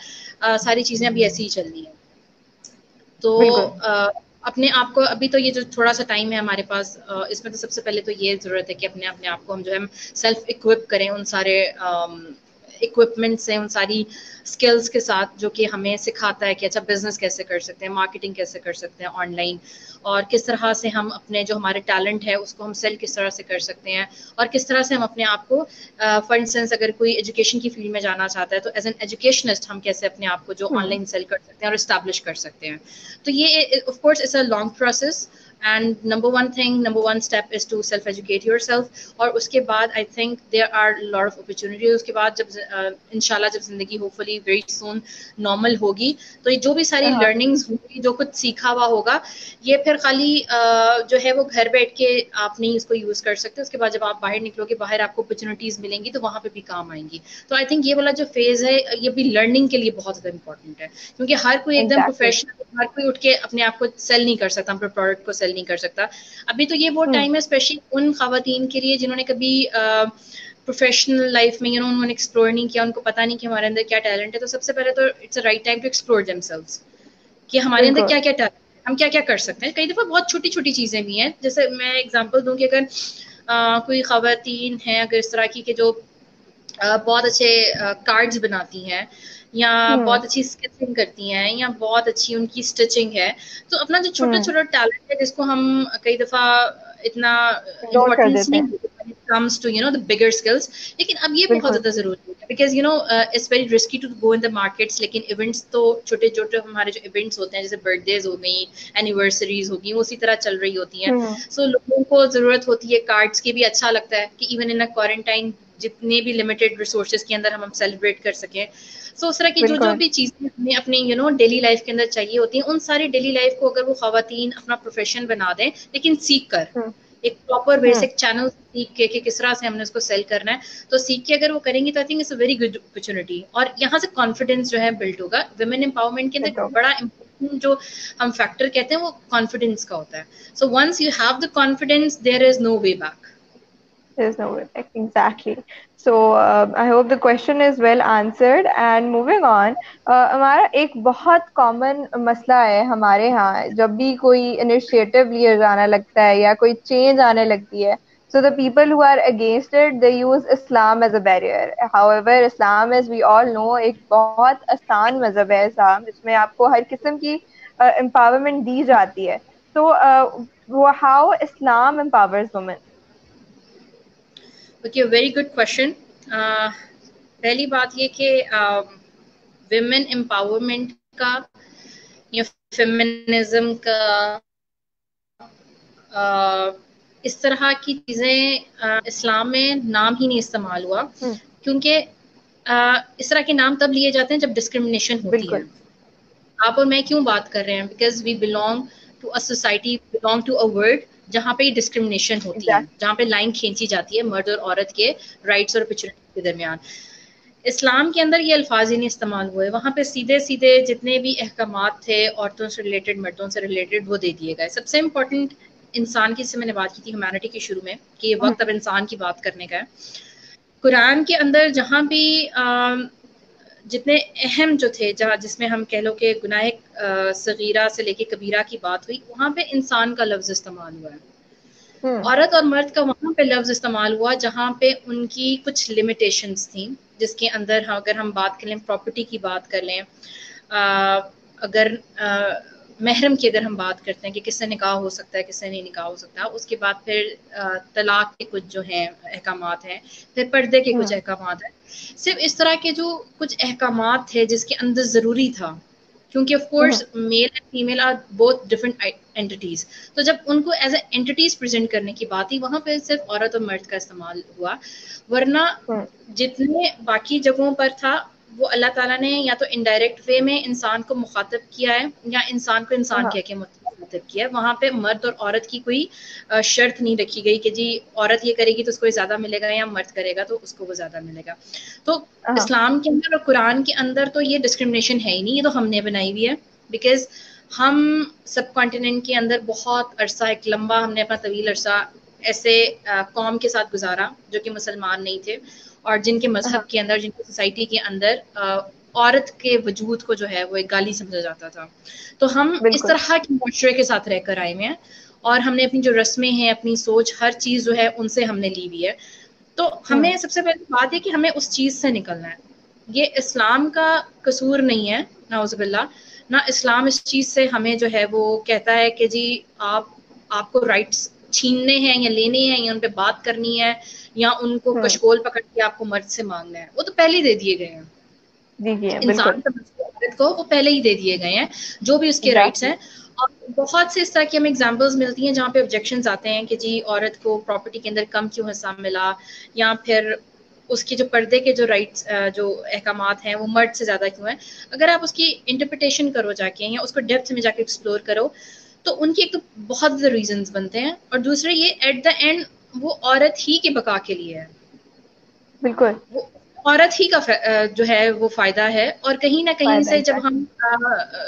सारी चीज़ें अभी ऐसी ही चलनी है। तो बिल्कुल। अपने आप को अभी तो ये जो थोड़ा सा टाइम है हमारे पास, इसमें तो सबसे पहले तो ये ज़रूरत है कि अपने अपने आप को हम जो है सेल्फ इक्विप करें उन सारे इक्विपमेंट से, उन सारी स्किल्स के साथ जो कि हमें सिखाता है कि अच्छा बिजनेस कैसे कर सकते हैं, मार्केटिंग कैसे कर सकते हैं ऑनलाइन, और किस तरह से हम अपने जो हमारे टैलेंट है उसको हम सेल किस तरह से कर सकते हैं, और किस तरह से हम अपने आप को फॉर इंस्टेंस अगर कोई एजुकेशन की फील्ड में जाना चाहता है तो एज एन एजुकेशनिस्ट हम कैसे अपने आप को जो ऑनलाइन सेल कर सकते हैं और इस्टेब्लिश कर सकते हैं। तो ये of course it's a long process, and number one step is to self educate yourself. और उसके बाद I think there are lot of opportunities. उसके बाद जब इंशाल्लाह जब जिंदगी होपफुली वेरी सून नॉर्मल होगी, तो ये जो भी सारी हाँ, लर्निंग्स होगी, जो कुछ सीखा हुआ होगा, ये फिर खाली जो है वो घर बैठ के आप नहीं इसको यूज कर सकते। उसके बाद जब आप बाहर निकलोगे, बाहर आपको अपॉर्चुनिटीज मिलेंगी तो वहां पे भी काम आएंगी। तो आई थिंक ये वाला जो फेज है ये भी लर्निंग के लिए बहुत ज्यादा इंपॉर्टेंट है, क्योंकि हर कोई एकदम एग्जैक्टली। प्रोफेशनल, हर कोई उठ के अपने आप को सेल नहीं कर सकता, अपने प्रोडक्ट को सेल नहीं कर सकता। अभी तो ये वो टाइम है स्पेशली उन खवातीन के लिए जिन्होंने कभी प्रोफेशनल लाइफ में उन्होंने एक्सप्लोर नहीं किया, उनको पता नहीं कि हमारे अंदर क्या टैलेंट है। तो सबसे पहले तो it's a right time to explore themselves कि हमारे अंदर बिल्कुल। क्या क्या टैलेंट है, हम क्या क्या कर सकते हैं। कई दफ़ा बहुत छोटी छोटी चीज़ें भी हैं, जैसे मैं एग्जांपल दूं कि अगर कोई खवातीन हैं अगर इस तरह की कि जो बहुत अच्छे कार्ड्स बनाती हैं, या हम्म। बहुत अच्छी स्केचिंग करती हैं, या बहुत अच्छी उनकी स्टिचिंग है, तो अपना जो छोटा हम्म। छोटा टैलेंट है जिसको हम कई दफ़ा इतना इग्नोर कर इम्पोर्टेंस देते नहीं हैं। देते when it comes to the bigger skills, लेकिन अब ये बहुत बिल्कुल। ज़्यादा ज़रूरी है, because it's very risky to go in the markets. लेकिन इवेंट्स तो छोटे छोटे हमारे जो इवेंट्स होते हैं, जैसे बर्थडेज हो गई, एनिवर्सरीज होगी, वो उसी तरह चल रही होती हैं। हम्म। सो लोगों को ज़रूरत होती है कार्ड्स की भी। अच्छा लगता है कि इवन इन अ क्वारंटाइन जितने भी लिमिटेड रिसोर्सेज के अंदर हम सेलिब्रेट कर सकें। सो उस तरह की जो जो बिल्कुल। भी चीज़ें हमें अपनी डेली लाइफ के अंदर चाहिए होती हैं, उन सारी डेली लाइफ को अगर वो खवातीन अपना प्रोफेशन बना दें, लेकिन सीख कर, हम्म। एक प्रॉपर हम्म। बेसिक चैनल सीख के कि किस तरह से हमने उसको सेल करना है, तो सीख के अगर वो करेंगी तो I think it's a very good opportunity. और यहाँ से कॉन्फिडेंस जो है बिल्ड होगा। वुमेन एम्पावरमेंट के बिल्कुल। अंदर बड़ा इंपॉर्टेंट जो हम फैक्टर कहते हैं वो कॉन्फिडेंस का होता है। So once you have the confidence, there is no way back. There's no effect. Exactly. So I hope the question is well answered. And moving on, हमारा एक बहुत कॉमन मसला है हमारे यहाँ, जब भी कोई इनिशिएटिव लिया जाना लगता है या कोई चेंज आने लगती है, so the people who are against it, they use Islam as a barrier. However, Islam, as we all know, एक बहुत आसान मजहब है इस्लाम, जिसमें आपको हर किस्म की empowerment दी जाती है. So how Islam empowers women? Okay, very good question. पहली बात ये कि विमेन एम्पावरमेंट का या फेमिनिज्म का इस तरह की चीज़ें इस्लाम में नाम ही नहीं इस्तेमाल हुआ, क्योंकि इस तरह के नाम तब लिए जाते हैं जब डिस्क्रिमिनेशन होती है। आप और मैं क्यों बात कर रहे हैं? Because we belong to a society, belong to a world जहाँ पे डिस्क्रिमिनेशन होती है, जहाँ पे लाइन खींची जाती है मर्द और औरत के राइट्स और अपॉर्चुनिटी के दरमियान। इस्लाम के अंदर ये अल्फाज ही नहीं इस्तेमाल हुए, वहाँ पे सीधे सीधे जितने भी अहकामात थे औरतों से रिलेटेड, मर्दों से रिलेटेड, वो दे दिए गए। सबसे इम्पोर्टेंट इंसान की, जिससे मैंने बात की थी ह्यूमैनिटी के शुरू में, कि ये वक्त अब इंसान की बात करने का है। कुरान के अंदर जहाँ भी जितने अहम जो थे, जहाँ जिसमें हम कह लो कि गुनाह सगीरा से लेके कबीरा की बात हुई, वहाँ पे इंसान का लफ्ज इस्तेमाल हुआ है। औरत और मर्द का वहाँ पे लफ्ज इस्तेमाल हुआ जहाँ पे उनकी कुछ लिमिटेशंस थी, जिसके अंदर अगर हम बात कर लें, प्रॉपर्टी की बात कर लें, अगर महरम की अगर हम बात करते हैं कि किससे निकाह हो सकता है, किससे नहीं निकाह हो सकता, उसके बाद फिर तलाक के कुछ जो हैं अहकामात हैं, फिर पर्दे के कुछ अहकामात हैं। सिर्फ इस तरह के जो कुछ अहकामात थे जिसके अंदर ज़रूरी था, क्योंकि of course male and female are both different entities, तो जब उनको एज ए एंटिटीज प्रेजेंट करने की बात ही, वहां पे सिर्फ औरत और मर्द का इस्तेमाल हुआ। वरना जितने बाकी जगहों पर था, वो अल्लाह ताला ने या तो इनडायरेक्ट वे में इंसान को मुखातब किया है या इंसान को इंसान कह के मुखातब किया है। वहां पे मर्द और औरत की कोई शर्त नहीं रखी गई कि जी औरत ये करेगी तो उसको ज्यादा मिलेगा या मर्द करेगा तो उसको वो ज्यादा मिलेगा। तो इस्लाम के अंदर और कुरान के अंदर तो ये डिस्क्रिमिनेशन है ही नहीं, ये तो हमने बनाई हुई है। बिकॉज हम सब कॉन्टिनेंट के अंदर बहुत अरसा, एक लंबा हमने अपना तवील अरसा ऐसे कौम के साथ गुजारा जो कि मुसलमान नहीं थे, और जिनके मजहब के अंदर, जिनकी सोसाइटी के अंदर औरत के वजूद को जो है वो एक गाली समझा जाता था। तो हम इस तरह के मुआशरे के साथ रहकर आए हुए हैं, और हमने अपनी जो रस्में हैं, अपनी सोच, हर चीज़ जो है उनसे हमने ली हुई है। तो हमें सबसे पहली बात है कि हमें उस चीज़ से निकलना है। ये इस्लाम का कसूर नहीं है, नाउज़ुबिल्लाह, ना इस्लाम इस चीज़ से हमें जो है वो कहता है कि जी आपको राइट्स छीनने हैं या लेने हैं या उन पे बात करनी है या उनको कशकोल पकड़ के आपको मर्द से मांगना है। वो तो पहले ही दे दिए गए हैं इंसान को, वो पहले ही दे दिए गए हैं जो भी उसके राइट्स हैं। और बहुत से इस तरह की हमें एग्जाम्पल्स मिलती हैं जहाँ पे ऑब्जेक्शंस आते हैं कि जी औरत को प्रॉपर्टी के अंदर कम क्यों हिस्सा मिला, या फिर उसके जो पर्दे के जो राइट्स, जो अहकामात हैं, वो मर्द से ज़्यादा क्यों है। अगर आप उसकी इंटरप्रिटेशन करो जाके, या उसको डेप्थ में जाके एक्सप्लोर करो, तो उनके एक तो बहुत ज़्यादा रीजंस बनते हैं, और दूसरे ये एट द एंड वो औरत ही के बका के लिए है। बिल्कुल, वो औरत ही का जो है वो फायदा है। और कहीं ना कहीं से जब हम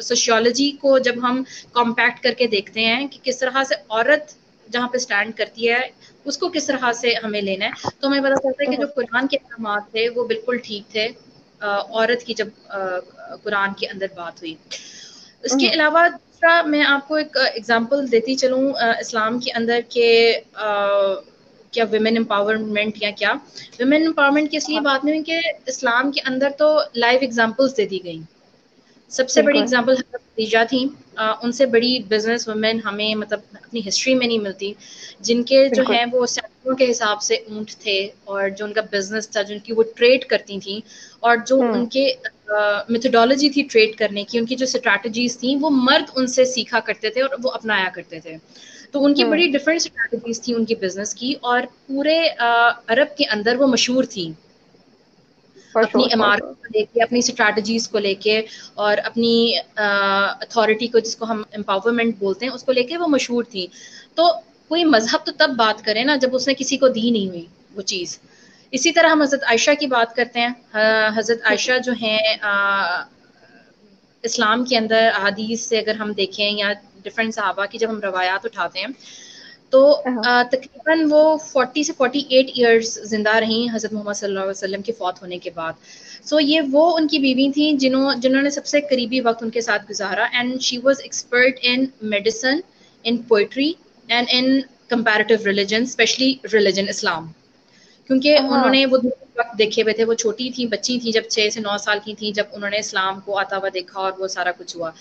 सोशियोलॉजी को जब हम कॉम्पैक्ट करके देखते हैं कि किस तरह से औरत जहाँ पे स्टैंड करती है, उसको किस तरह से हमें लेना है, तो हमें पता चलता है कि जो कुरान के अहकाम थे वो बिल्कुल ठीक थे औरत की, जब कुरान के अंदर बात हुई। इसके अलावा दूसरा मैं आपको एक एग्जांपल देती चलूँ इस्लाम के अंदर के क्या विमेन एम्पावरमेंट या क्या विमेन एम्पावरमेंट की इसलिए बात नहीं हुई कि इस्लाम के अंदर तो लाइव एग्जांपल्स दे दी गई। सबसे बड़ी एग्जांपल हज़रत खदीजा थी, उनसे बड़ी बिजनेस वुमेन हमें मतलब अपनी हिस्ट्री में नहीं मिलती, जिनके जो हैं वो सैकड़ों के हिसाब से ऊंट थे, और जो उनका बिजनेस था, जिनकी वो ट्रेड करती थी, और जो उनके मेथोडोलॉजी थी ट्रेड करने की, उनकी जो स्ट्रैटेजीज थी, वो मर्द उनसे सीखा करते थे और वो अपनाया करते थे। तो उनकी बड़ी डिफरेंट स्ट्रैटेजीज थी उनकी बिजनेस की, और पूरे अरब के अंदर वो मशहूर थी अपनी इमारत को लेके, अपनी स्ट्रैटेजीज को लेके, और अपनी अथॉरिटी को, जिसको हम एम्पावरमेंट बोलते हैं, उसको लेके वो मशहूर थी। तो कोई मजहब तो तब बात करे ना जब उसने किसी को दी नहीं हुई वो चीज़। इसी तरह हम हज़रत आयशा की बात करते हैं। हज़रत आयशा जो हैं इस्लाम के अंदर हदीस से अगर हम देखें या डिफरेंट सहाबा की जब हम रवायात उठाते हैं, तो हाँ तकरीबन वो 40 से 48 ईयर्स जिंदा रहीं हज़रत मोहम्मद सल्लल्लाहु अलैहि वसल्लम के फौत होने के बाद। सो ये वो उनकी बीवी थी जिन्होंने सबसे करीबी वक्त उनके साथ गुजारा, and she was expert in medicine, in poetry and in comparative religion, specially religion Islam, क्योंकि हाँ उन्होंने वो वक्त देखे हुए थे। वो छोटी थी, बच्ची थी, जब 6 से 9 साल की थी जब उन्होंने इस्लाम को आता हुआ देखा और वो सारा कुछ हुआ।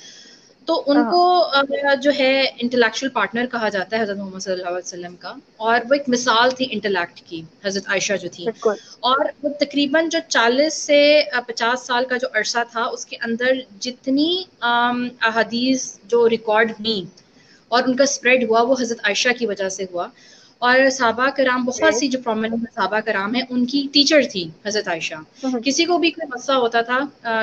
तो उनको हाँ। जो है इंटेलेक्चुअल पार्टनर कहा जाता है हज़रत मोहम्मद सल्लल्लाहु अलैहि वसल्लम का, और वो एक मिसाल थी इंटेलेक्ट की, हज़रत आयशा जो थी। बिल्कुल। और वो तकरीबन जो 40 से 50 साल का जो अरसा था उसके अंदर जितनी अहादीस जो रिकॉर्ड हुई और उनका स्प्रेड हुआ वो हज़रत आयशा की वजह से हुआ। और सहाबा कराम, बहुत ग्रेट। सी जो प्रोमिनेंट सहाबा कराम हैं, उनकी टीचर थी हज़रत आयशा। किसी को भी कोई मसला होता था,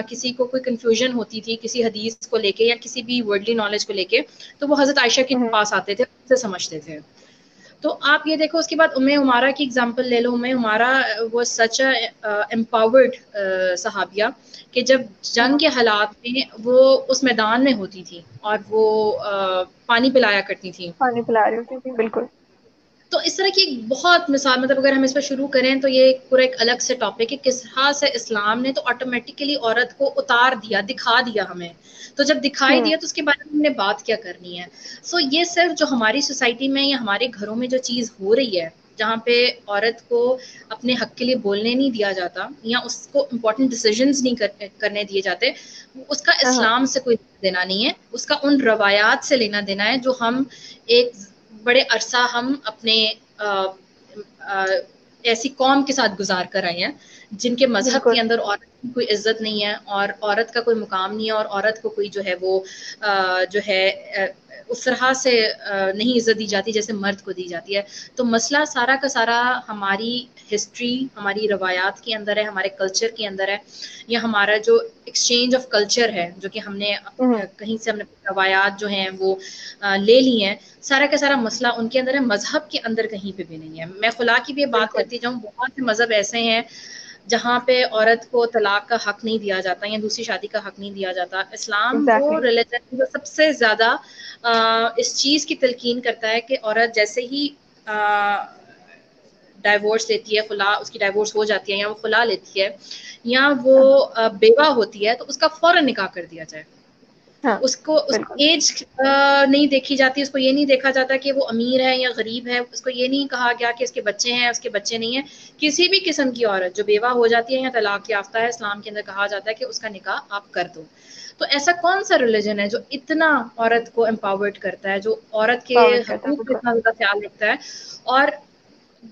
किसी को कोई कंफ्यूजन होती थी किसी हदीस को लेके या किसी भी वर्ल्डली नॉलेज को लेके, तो वो हज़रत आयशा के पास आते थे, उनसे समझते थे। तो आप ये देखो, उसके बाद उम्मे उमारा की एग्जांपल ले लो। उम्मे उमारा वो सच एम्पावर्ड सहाबिया कि जब जंग के हालात में वो उस मैदान में होती थी और वो पानी पिलाया करती थी। पानी पिला रही होती थी, बिल्कुल। तो इस तरह की एक बहुत मिसाल, मतलब अगर हम इस पर शुरू करें तो ये पूरा एक अलग से टॉपिक है, किस तरह से इस्लाम ने तो ऑटोमेटिकली औरत को उतार दिया, दिखा दिया हमें। तो जब दिखाई हम्म। दिया तो उसके बारे में हमने बात क्या करनी है। सो ये सिर्फ जो हमारी सोसाइटी में या हमारे घरों में जो चीज़ हो रही है, जहाँ पे औरत को अपने हक के लिए बोलने नहीं दिया जाता या उसको इम्पोर्टेंट डिसीजंस नहीं करने दिए जाते, उसका हाँ इस्लाम से कोई देना नहीं है। उसका उन रवायात से लेना देना है जो हम एक बड़े अरसा हम अपने अ, अ, ऐसी कौम के साथ गुजार कर आए हैं जिनके मजहब के बिल्कुल। अंदर औरत की कोई इज्जत नहीं है और औरत का कोई मुकाम नहीं है और औरत को कोई जो है वो जो है उस तरह से नहीं इज्जत दी जाती जैसे मर्द को दी जाती है। तो मसला सारा का सारा हमारी हिस्ट्री, हमारी रवायात के अंदर है, हमारे कल्चर के अंदर है, या हमारा जो एक्सचेंज ऑफ कल्चर है जो कि हमने कहीं से हमने रवायात जो हैं वो ले ली हैं। सारा का सारा मसला उनके अंदर है, मजहब के अंदर कहीं पे भी नहीं है। मैं खुला की भी बात बिल्कुल। करती जाऊँ, बहुत से मजहब ऐसे हैं जहाँ पे औरत को तलाक का हक नहीं दिया जाता या दूसरी शादी का हक नहीं दिया जाता। इस्लाम वो एग्जैक्टली। रिलीजन जो सबसे ज्यादा इस चीज की तलकीन करता है कि औरत जैसे ही डाइवोर्स लेती है, खुला उसकी डाइवोर्स हो जाती है या वो खुला लेती है या वो बेवा होती है, तो उसका फौरन निकाह कर दिया जाए। हाँ उसको उस बिल्कुल। एज नहीं देखी जाती, उसको ये नहीं देखा जाता कि वो अमीर है या गरीब है, उसको ये नहीं कहा गया कि उसके बच्चे हैं उसके बच्चे नहीं है। किसी भी किस्म की औरत जो बेवा हो जाती है या तलाक याफ्ता है, इस्लाम के अंदर कहा जाता है कि उसका निकाह आप कर दो। तो ऐसा कौन सा रिलीजन है जो इतना औरत को एम्पावर्ड करता है, जो औरत के पावर कहता है, हकूक का बिल्कुल। इतना ज्यादा ख्याल रखता है। और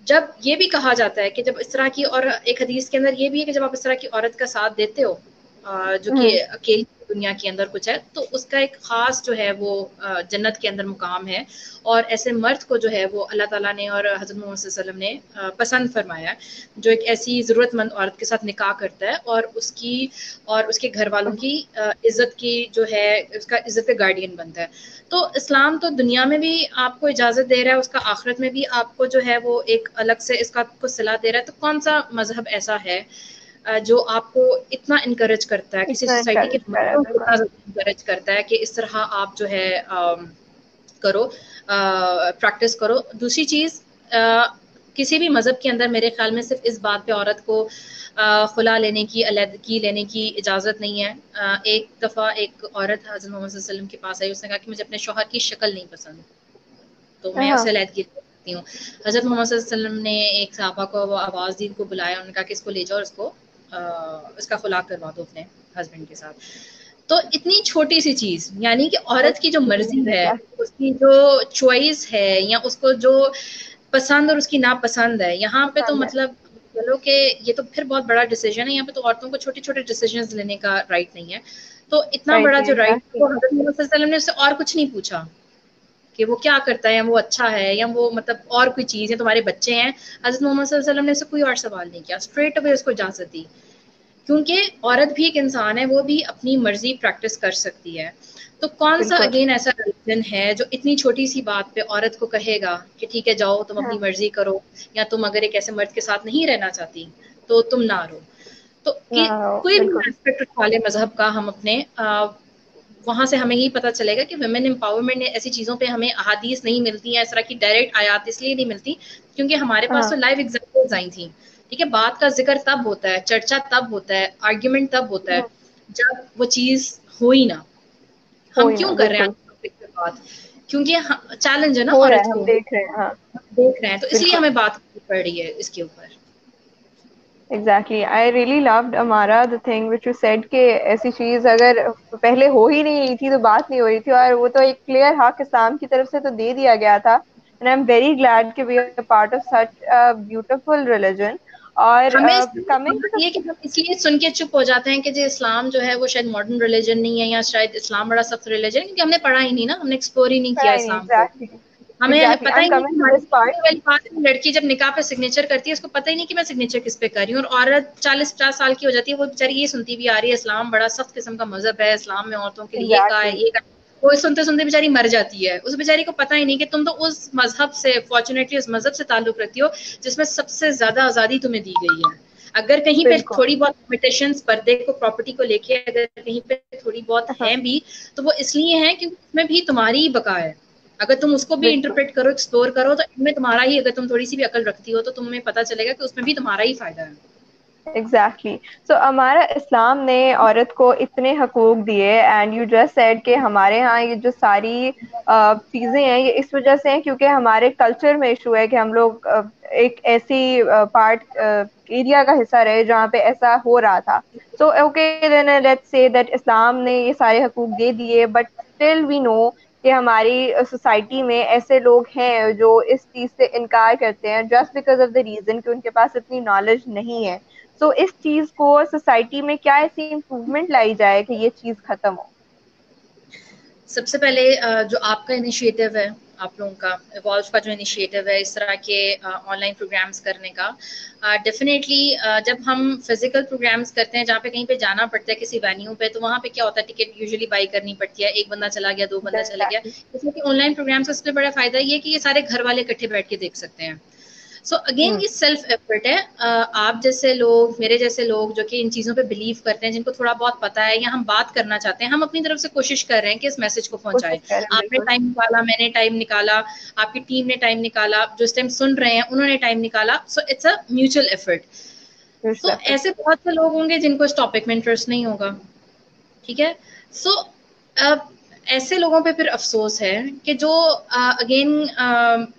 जब ये भी कहा जाता है कि जब इस तरह की, और एक हदीस के अंदर ये भी है कि जब आप इस तरह की औरत का साथ देते हो जो कि हम्म। अकेली दुनिया के अंदर कुछ है, तो उसका एक खास जो है वो जन्नत के अंदर मुकाम है। और ऐसे मर्द को जो है वो अल्लाह ताला ने और हज़रत मोहम्मद सल्लल्लाहु अलैहि वसल्लम ने पसंद फरमाया है, जो एक ऐसी ज़रूरतमंद औरत के साथ निकाह करता है और उसकी और उसके घर वालों की इज्जत की जो है, उसका इज्जत का गार्डियन बनता है। तो इस्लाम तो दुनिया में भी आपको इजाज़त दे रहा है, उसका आखिरत में भी आपको जो है वो एक अलग से इसका आपको सलाह दे रहा है। तो कौन सा मजहब ऐसा है जो आपको इतना इनकरेज करता है, किसी इतना सोसाइटी के इनकरेज करा है, मर्दों को बिल्कुल। इतना इनकरेज करता है कि इस तरह आप जो है करो, प्रैक्टिस करो। दूसरी चीज़, किसी भी मज़हब के अंदर मेरे ख्याल में सिर्फ इस बात पे औरत को खुला लेने की, अलहदगी लेने की इजाज़त नहीं है। एक दफ़ा एक औरत हज़रत मोहम्मद सल्लल्लाहु अलैहि वसल्लम के पास आई, उसने कहा कि मुझे अपने शौहर की शक्ल नहीं पसंद, तो मैं हाँ उसे अलहदगी सकती हूँ। हज़रत मोहम्मद सल्लल्लाहु अलैहि वसल्लम ने एक सहाबा को आवाज़ दी, उनको बुलाया, उन्होंने कहा कि इसको ले जाओ और इसको इसका खुला करवा दो अपने हस्बैंड के साथ। तो इतनी छोटी सी चीज़, यानी कि औरत की जो मर्जी है, उसकी जो चॉइस है या उसको जो पसंद और उसकी नापसंद है, यहाँ पे तो पसंद है। मतलब चलो कि ये तो फिर बहुत बड़ा डिसीजन है। यहाँ पे तो औरतों को छोटे छोटे डिसीजन लेने का राइट नहीं है। तो इतना राइट बड़ा नहीं, जो राइट, एग्जैक्टली। तो हज़रत मोहम्मद सल्लल्लाहु अलैहि वसल्लम ने उससे और कुछ नहीं पूछा कि वो क्या करता है या वो अच्छा है या वो मतलब और कोई चीज़ है, तुम्हारे बच्चे हैं। हज़रत मोहम्मद सल्लल्लाहु अलैहि वसल्लम ने उससे कोई और सवाल नहीं किया, स्ट्रेट अवे उसको इजाज़त दी, क्योंकि औरत भी एक इंसान है, वो भी अपनी मर्जी प्रैक्टिस कर सकती है। तो कौन सा बिल्कुल। अगेन ऐसा रिलीजन है जो इतनी छोटी सी बात पे औरत को कहेगा कि ठीक है जाओ तुम हाँ अपनी मर्जी करो, या तुम अगर एक ऐसे मर्द के साथ नहीं रहना चाहती तो तुम ना रहो। तो ना हो, कोई भी बिल्कुल। एस्पेक्ट उठा ले मजहब का, हम अपने वहां से हमें ही पता चलेगा कि वुमेन एम्पावरमेंट ऐसी चीजों पे हमें अहादीस नहीं मिलती हैं, इस तरह की डायरेक्ट आयात इसलिए नहीं मिलती क्योंकि हमारे पास हाँ तो लाइव एग्जाम्पल्स आई थी। ठीक है, बात का जिक्र तब होता है, चर्चा तब होता है, आर्ग्यूमेंट तब होता है जब वो चीज हो ही ना। हो हम ही ना, क्यों कर रहे हैं बिल्कुल। आज टॉपिक पे बात? क्योंकि चैलेंज है ना हो रहा औरत है, हम को, देख रहे हैं, हाँ। देख रहे हैं, तो इसलिए बिल्कुल। हमें बात करनी पड़ रही है इसके ऊपर। एग्जैक्टली, आई रियली लव्ड अमारा the thing which you said कि ऐसी चीज अगर पहले हो ही नहीं रही थी तो बात नहीं हो रही थी, और वो तो एक क्लियर हक इस्लाम की तरफ से तो दे दिया गया था। And I am very glad कि we are part of such a beautiful religion. और हमें कमिंग टू ये कि हम इसलिए सुन के चुप हो जाते हैं कि जो इस्लाम जो है वो शायद मॉडर्न रिलीजन नहीं है, या शायद इस्लाम बड़ा सख्त रिलीजन है, क्योंकि हमने पढ़ा ही नहीं ना, हमने एक्सप्लोर ही नहीं किया नहीं, इस्लाम को। एग्जैक्टली। हमें एग्जैक्टली, पता आई एम ही नहीं कि कमिंग टू हमारे दिस पार्ट। वाली बात है, लड़की जब निकाह पे सिग्नेचर करती है उसको पता ही नहीं कि मैं सिग्नेचर किस पे कर रही हूँ, और औरत 40-50 साल की हो जाती है, वो बेचारी ये सुनती भी आ रही है इस्लाम बड़ा सख्त किस्म का मजहब है, इस्लाम में औरतों के लिए ये कहा है, एग्जैक्टली। ये कहा है। वो सुनते सुनते बेचारी मर जाती है, उस बेचारी को पता ही नहीं कि तुम तो उस मजहब से, फॉर्चुनेटली उस मजहब से ताल्लुक रखती हो जिसमें सबसे ज्यादा आजादी तुम्हें दी गई है। अगर कहीं पे बिल्कुल। थोड़ी बहुत लिमिटेशंस पर्दे को, प्रॉपर्टी को लेके अगर कहीं पे थोड़ी बहुत हाँ, है भी, तो वो इसलिए है क्योंकि उसमें भी तुम्हारी ही बका है। अगर तुम उसको भी बिल्कुल। इंटरप्रेट करो, एक्सप्लोर करो, तो इनमें तुम्हारा ही, अगर तुम थोड़ी सी भी अकल रखती हो तो तुम्हें पता चलेगा कि उसमें भी तुम्हारा ही फायदा है। एग्जैक्टली। सो हमारा इस्लाम ने औरत को इतने हकूक दिए, एंड यू जस्ट सेड कि हमारे यहाँ ये जो सारी चीजें हैं ये इस वजह से हैं क्योंकि हमारे कल्चर में इशू है कि हम लोग एक ऐसी पार्ट एरिया का हिस्सा रहे जहाँ पे ऐसा हो रहा था। So okay then let's say that Islam ने ये सारे हकूक दे दिए, बट स्टिल वी नो कि हमारी सोसाइटी में ऐसे लोग हैं जो इस चीज से इनकार करते हैं just because of the reason कि उनके पास इतनी नॉलेज नहीं है। तो इस चीज को सोसाइटी में क्या ऐसी इम्प्रूवमेंट लाई जाए कि ये चीज खत्म हो? सबसे पहले जो आपका इनिशिएटिव है, आप लोगों का इवॉल्व का जो इनिशिएटिव है इस तरह के ऑनलाइन प्रोग्राम्स करने का, डेफिनेटली जब हम फिजिकल प्रोग्राम्स करते हैं जहाँ पे कहीं पे जाना पड़ता है किसी वेन्यू पे, तो वहाँ पे क्या होता है, टिकट यूजुअली बाई करनी पड़ती है, एक बंदा चला गया, दो बंदा चला गया। एग्जैक्टली। इसलिए कि ऑनलाइन प्रोग्राम्स का सबसे बड़ा फायदा ये है कि ये सारे घर वाले इकट्ठे बैठ के देख सकते हैं। सो अगेन हम्म। ये सेल्फ एफर्ट है। आप जैसे लोग, मेरे जैसे लोग जो कि इन चीजों पे बिलीव करते हैं, जिनको थोड़ा बहुत पता है या हम बात करना चाहते हैं, हम अपनी तरफ से कोशिश कर रहे हैं कि इस मैसेज को पहुंचाएं। कोशिश करें, आपने बिल्कुल। टाइम निकाला, मैंने टाइम निकाला, आपकी टीम ने टाइम निकाला, जो इस टाइम सुन रहे हैं उन्होंने टाइम निकाला। So it's a mutual effort. So respect. ऐसे बहुत से लोग होंगे जिनको इस टॉपिक में इंटरेस्ट नहीं होगा। ठीक है। सो ऐसे लोगों पे फिर अफसोस है कि जो अगेन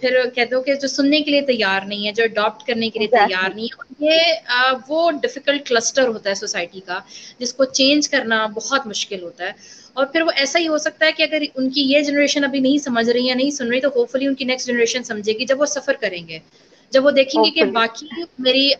फिर कह दो कि जो सुनने के लिए तैयार नहीं है, जो अडॉप्ट करने के लिए एग्जैक्टली। तैयार नहीं है, और ये वो डिफिकल्ट क्लस्टर होता है सोसाइटी का जिसको चेंज करना बहुत मुश्किल होता है। और फिर वो ऐसा ही हो सकता है कि अगर उनकी ये जनरेशन अभी नहीं समझ रही या नहीं सुन रही, तो होपफुली उनकी नेक्स्ट जनरेशन समझेगी जब वो सफर करेंगे, जब वो देखेंगे कि होपफुली। बाकी मेरी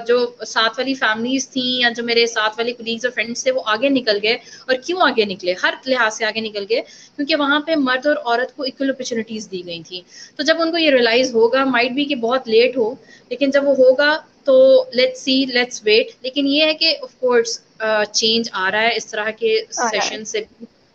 जो साथ वाली फैमिलीज थी या जो मेरे साथ वाले कुलीग्स और फ्रेंड्स थे वो आगे निकल गए। और क्यों आगे निकले? हर लिहाज से आगे निकल गए क्योंकि वहां पे मर्द और औरत को इक्वल अपॉर्चुनिटीज दी गई थी। तो जब उनको ये रियलाइज होगा, माइट बी कि बहुत लेट हो, लेकिन जब वो होगा तो लेट्स सी, लेट्स वेट। लेकिन ये है कि ऑफ कोर्स चेंज आ रहा है इस तरह के आ रहा है। सेशन से।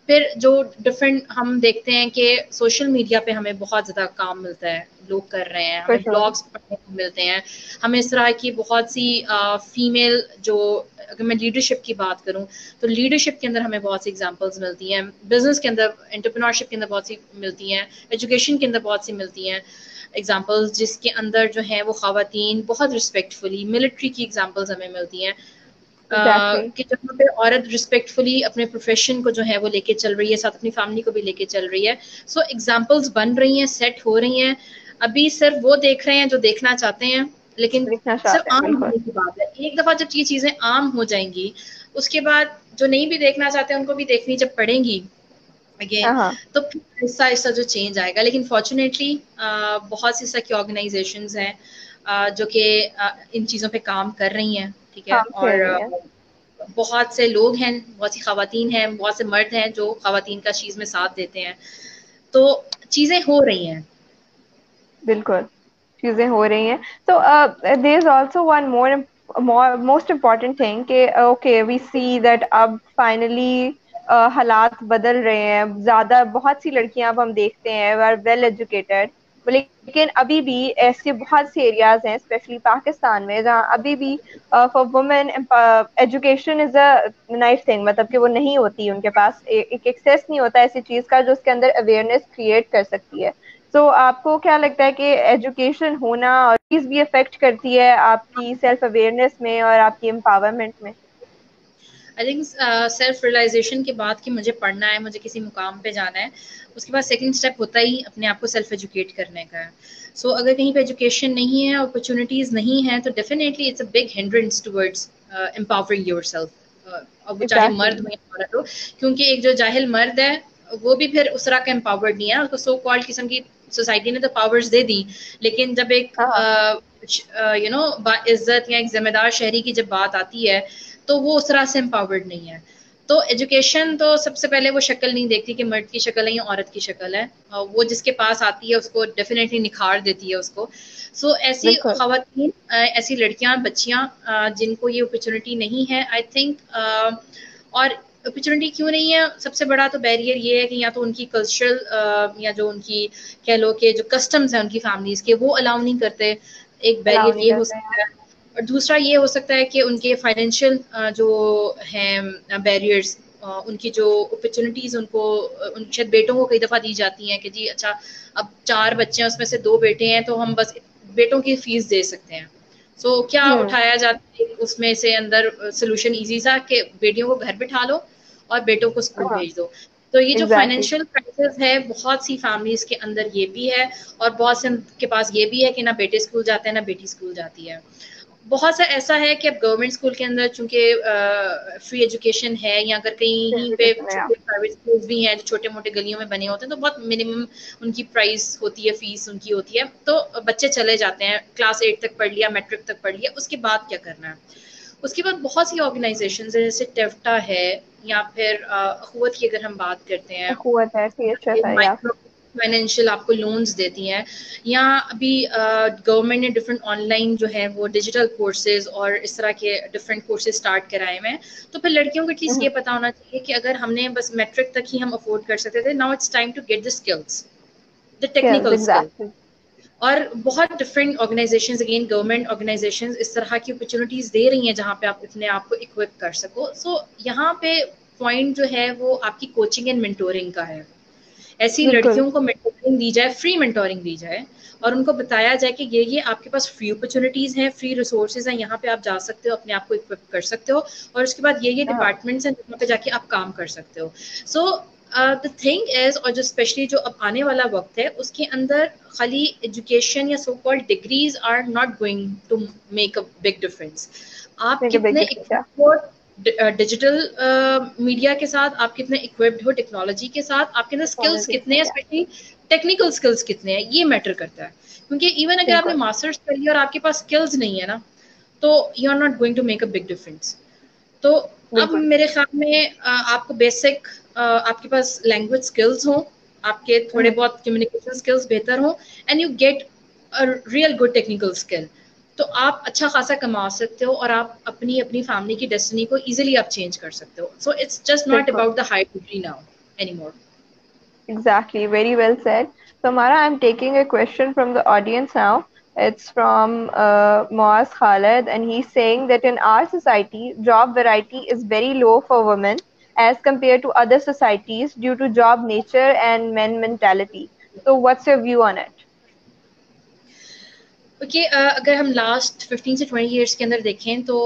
फिर जो डिफरेंट हम देखते हैं कि सोशल मीडिया पे हमें बहुत ज़्यादा काम मिलता है, लोग कर रहे हैं, फॉर हमें श्योर। ब्लॉग्स पढ़ने को मिलते हैं, हमें इस तरह की बहुत सी फीमेल जो, अगर मैं लीडरशिप की बात करूं तो लीडरशिप के अंदर हमें बहुत सी एग्जांपल्स मिलती हैं, बिजनेस के अंदर, एंटरप्रेन्योरशिप के अंदर बहुत सी मिलती हैं, एजुकेशन के अंदर बहुत सी मिलती हैं एग्जांपल्स, जिसके अंदर जो है वो खवातीन बहुत रिस्पेक्टफुली, मिलिट्री की एग्जांपल्स हमें मिलती हैं एग्जैक्टली। कि जहाँ पे औरत रिस्पेक्टफुली अपने प्रोफेशन को जो है वो लेके चल रही है, साथ अपनी फैमिली को भी लेके चल रही है। सो एग्जाम्पल्स बन रही हैं, सेट हो रही हैं। अभी सिर्फ वो देख रहे हैं जो देखना चाहते हैं, लेकिन लिखना सिर्फ चाहते हैं, आम बिल्कुल। होने की बात है। एक दफा जब ये चीजें आम हो जाएंगी, उसके बाद जो नहीं भी देखना चाहते उनको भी देखनी जब पड़ेंगी अगेन, हाँ, हाँ। तो हिस्सा हिस्सा जो चेंज आएगा। लेकिन फॉर्चुनेटली बहुत सी ऐसी ऑर्गेनाइजेशंस हैं जो कि इन चीज़ों पे काम कर रही हैं। ठीक है। काम कर और रही है। बहुत से लोग हैं, बहुत सी खवातीन हैं, बहुत से मर्द हैं जो खवातीन का चीज़ में साथ देते हैं। तो चीज़ें हो रही हैं। बिल्कुल। चीजें हो रही हैं। तो there is also one most important thing कि ओके वी सी दैट अब फाइनली हालात बदल रहे हैं, ज्यादा बहुत सी लड़कियां अब हम देखते हैं वे आर वेल एजुकेटेड। लेकिन अभी भी ऐसे बहुत से एरियाज हैं स्पेशली पाकिस्तान में जहाँ अभी भी for women education is a nice thing, मतलब कि वो नहीं होती उनके पास एक एक्सेस नहीं होता ऐसी चीज का जो उसके अंदर अवेयरनेस क्रिएट कर सकती है। तो आपको क्या लगता है कि एजुकेशन होना और चीज भी अफेक्ट करती है आपकी सेल्फ अवेयरनेस में और आपकी एम्पावरमेंट में? आई थिंक सेल्फ रियलाइजेशन के बाद कि मुझे पढ़ना है, मुझे किसी मुकाम पे जाना है, उसके बाद सेकंड स्टेप होता ही अपने आप को सेल्फ एजुकेट करने का है। सो अगर कहीं पे एजुकेशन नहीं है, अपॉर्चुनिटीज नहीं है, तो definitely it's a big hindrance towards empowering yourself, अब वो चाहे एग्जैक्टली। मर्द हो या औरत हो। क्योंकि एक जो जाहिल मर्द है वो भी फिर उस तरह का एम्पावर्ड नहीं है, उसको सो कॉल्ड किस्म की सोसाइटी ने तो पावर्स दे दी, लेकिन जब एक हाँ। इज्जत या एक जिम्मेदार शहरी की जब बात आती है तो वो उस तरह से एम्पावर्ड नहीं है। तो एजुकेशन तो सबसे पहले वो शक्ल नहीं देखती कि मर्द की शक्ल है या औरत की शक्ल है, वो जिसके पास आती है उसको डेफिनेटली निखार देती है उसको। सो ऐसी बिल्कुल। खवातीन, ऐसी लड़कियां, बच्चियां जिनको ये अपॉर्चुनिटी नहीं है, आई थिंक, और अपॉर्चुनिटी क्यों नहीं है, सबसे बड़ा तो बैरियर ये है कि या तो उनकी कल्चरल या जो उनकी कह लो कि जो कस्टम्स हैं उनकी फैमिलीज के वो अलाउ नहीं करते, एक अलाउ बैरियर नहीं ये हो करते हैं। सकता है। और दूसरा ये हो सकता है कि उनके फाइनेंशियल जो हैं बैरियर्स, उनकी जो अपॉर्चुनिटीज उनको उन शायद बेटों को कई दफ़ा दी जाती हैं कि जी अच्छा अब 4 बच्चे हैं उसमें से 2 बेटे हैं तो हम बस बेटों की फीस दे सकते हैं। सो क्या हम्म। उठाया जाता है उसमें से अंदर सोल्यूशन ईजी सा कि बेटियों को घर बिठा लो और बेटों को स्कूल हाँ। भेज दो। तो ये जो एग्जैक्टली। फाइनेंशियल क्राइसिस है बहुत सी फैमिलीज के अंदर ये भी है, और बहुत से के पास ये भी है कि ना बेटे स्कूल जाते हैं ना बेटी स्कूल जाती है। बहुत सा ऐसा है कि अब गवर्नमेंट स्कूल के अंदर चूंकि फ्री एजुकेशन है, या अगर कहीं पे एजुकेशन है। छोटे प्राइवेट स्कूल भी हैं जो छोटे मोटे गलियों में बने होते हैं तो बहुत मिनिमम उनकी प्राइस होती है, फीस उनकी होती है, तो बच्चे चले जाते हैं, क्लास 8 तक पढ़ लिया, मैट्रिक तक पढ़ लिया, उसके बाद क्या करना है। उसके बाद बहुत सी ऑर्गेनाइजेशन है जैसे टेफ्टा है, या फिर अखुवत की अगर हम बात करते हैं, अखुवत है, THF है, या माइक्रो फाइनेंशियल आपको लोन्स देती हैं, या अभी गवर्नमेंट ने डिफरेंट ऑनलाइन जो है वो डिजिटल कोर्सेज और इस तरह के डिफरेंट कोर्सेज स्टार्ट कराए हुए हैं। तो फिर लड़कियों को एटलीस्ट ये पता होना चाहिए कि अगर हमने बस मैट्रिक तक ही हम अफोर्ड कर सकते थे, now it's time to get the skills, the skills. Technical skill. Exactly. और बहुत different organisations, again government organisations इस तरह की अपॉर्चुनिटीज दे रही हैं जहाँ पे आप अपने आप को इक्विप कर सको। सो यहाँ पे पॉइंट जो है वो आपकी कोचिंग एंड मेंटोरिंग का है। ऐसी बिल्कुल। लड़कियों को मेंटोरिंग दी जाए, फ्री मेंटोरिंग दी जाए, और उनको बताया जाए कि ये आपके पास फ्री अपॉर्चुनिटीज हैं, फ्री रिसोर्सेज हैं, यहाँ पे आप जा सकते हो, अपने आप को इक्विप कर सकते हो, और उसके बाद ये हाँ। डिपार्टमेंट्स हैं जहाँ पे जाके आप काम कर सकते हो। सो द थिंग इज, और जो स्पेशली जो अब आने वाला वक्त है उसके अंदर खाली एजुकेशन या so called degrees are not going to make a big difference. आप मेक अ बिग कितने डिफरेंस, या डिजिटल मीडिया के साथ आप कितने इक्विप्ड हो, टेक्नोलॉजी के साथ आपके अंदर स्किल्स टेक्नोलॉजी के कितने हैं, साथ, या स्पेशली टेक्निकल स्किल्स कितने हैं, ये मैटर करता है। क्योंकि इवन अगर आपने बिल्कुल। मास्टर्स कर लिया और आपके पास स्किल्स नहीं है ना, तो you are not going to make a big difference. तो अब बिल्कुल। मेरे ख्याल में आपको बेसिक आपके पास लैंग्वेज स्किल्स हो, आपके थोड़े हम्म। बहुत कम्युनिकेशन स्किल्स बेहतर हो, and you get a real good technical skill, तो आप अच्छा खासा कमा सकते हो और आप अपनी अपनी फैमिली की डेस्टिनी को इजीली आप चेंज कर सकते हो। सो इट्स जस्ट नॉट बिल्कुल। About the high degree now anymore. Exactly, very well said. So, Mara, I'm taking a question from the audience now. It's from Moaz Khaled, and he's saying that in our society, job variety is very low for women as compared to other societies due to job nature and men mentality. So, what's your view on it? Okay, अगर हम last 15 से 20 years के अंदर देखें तो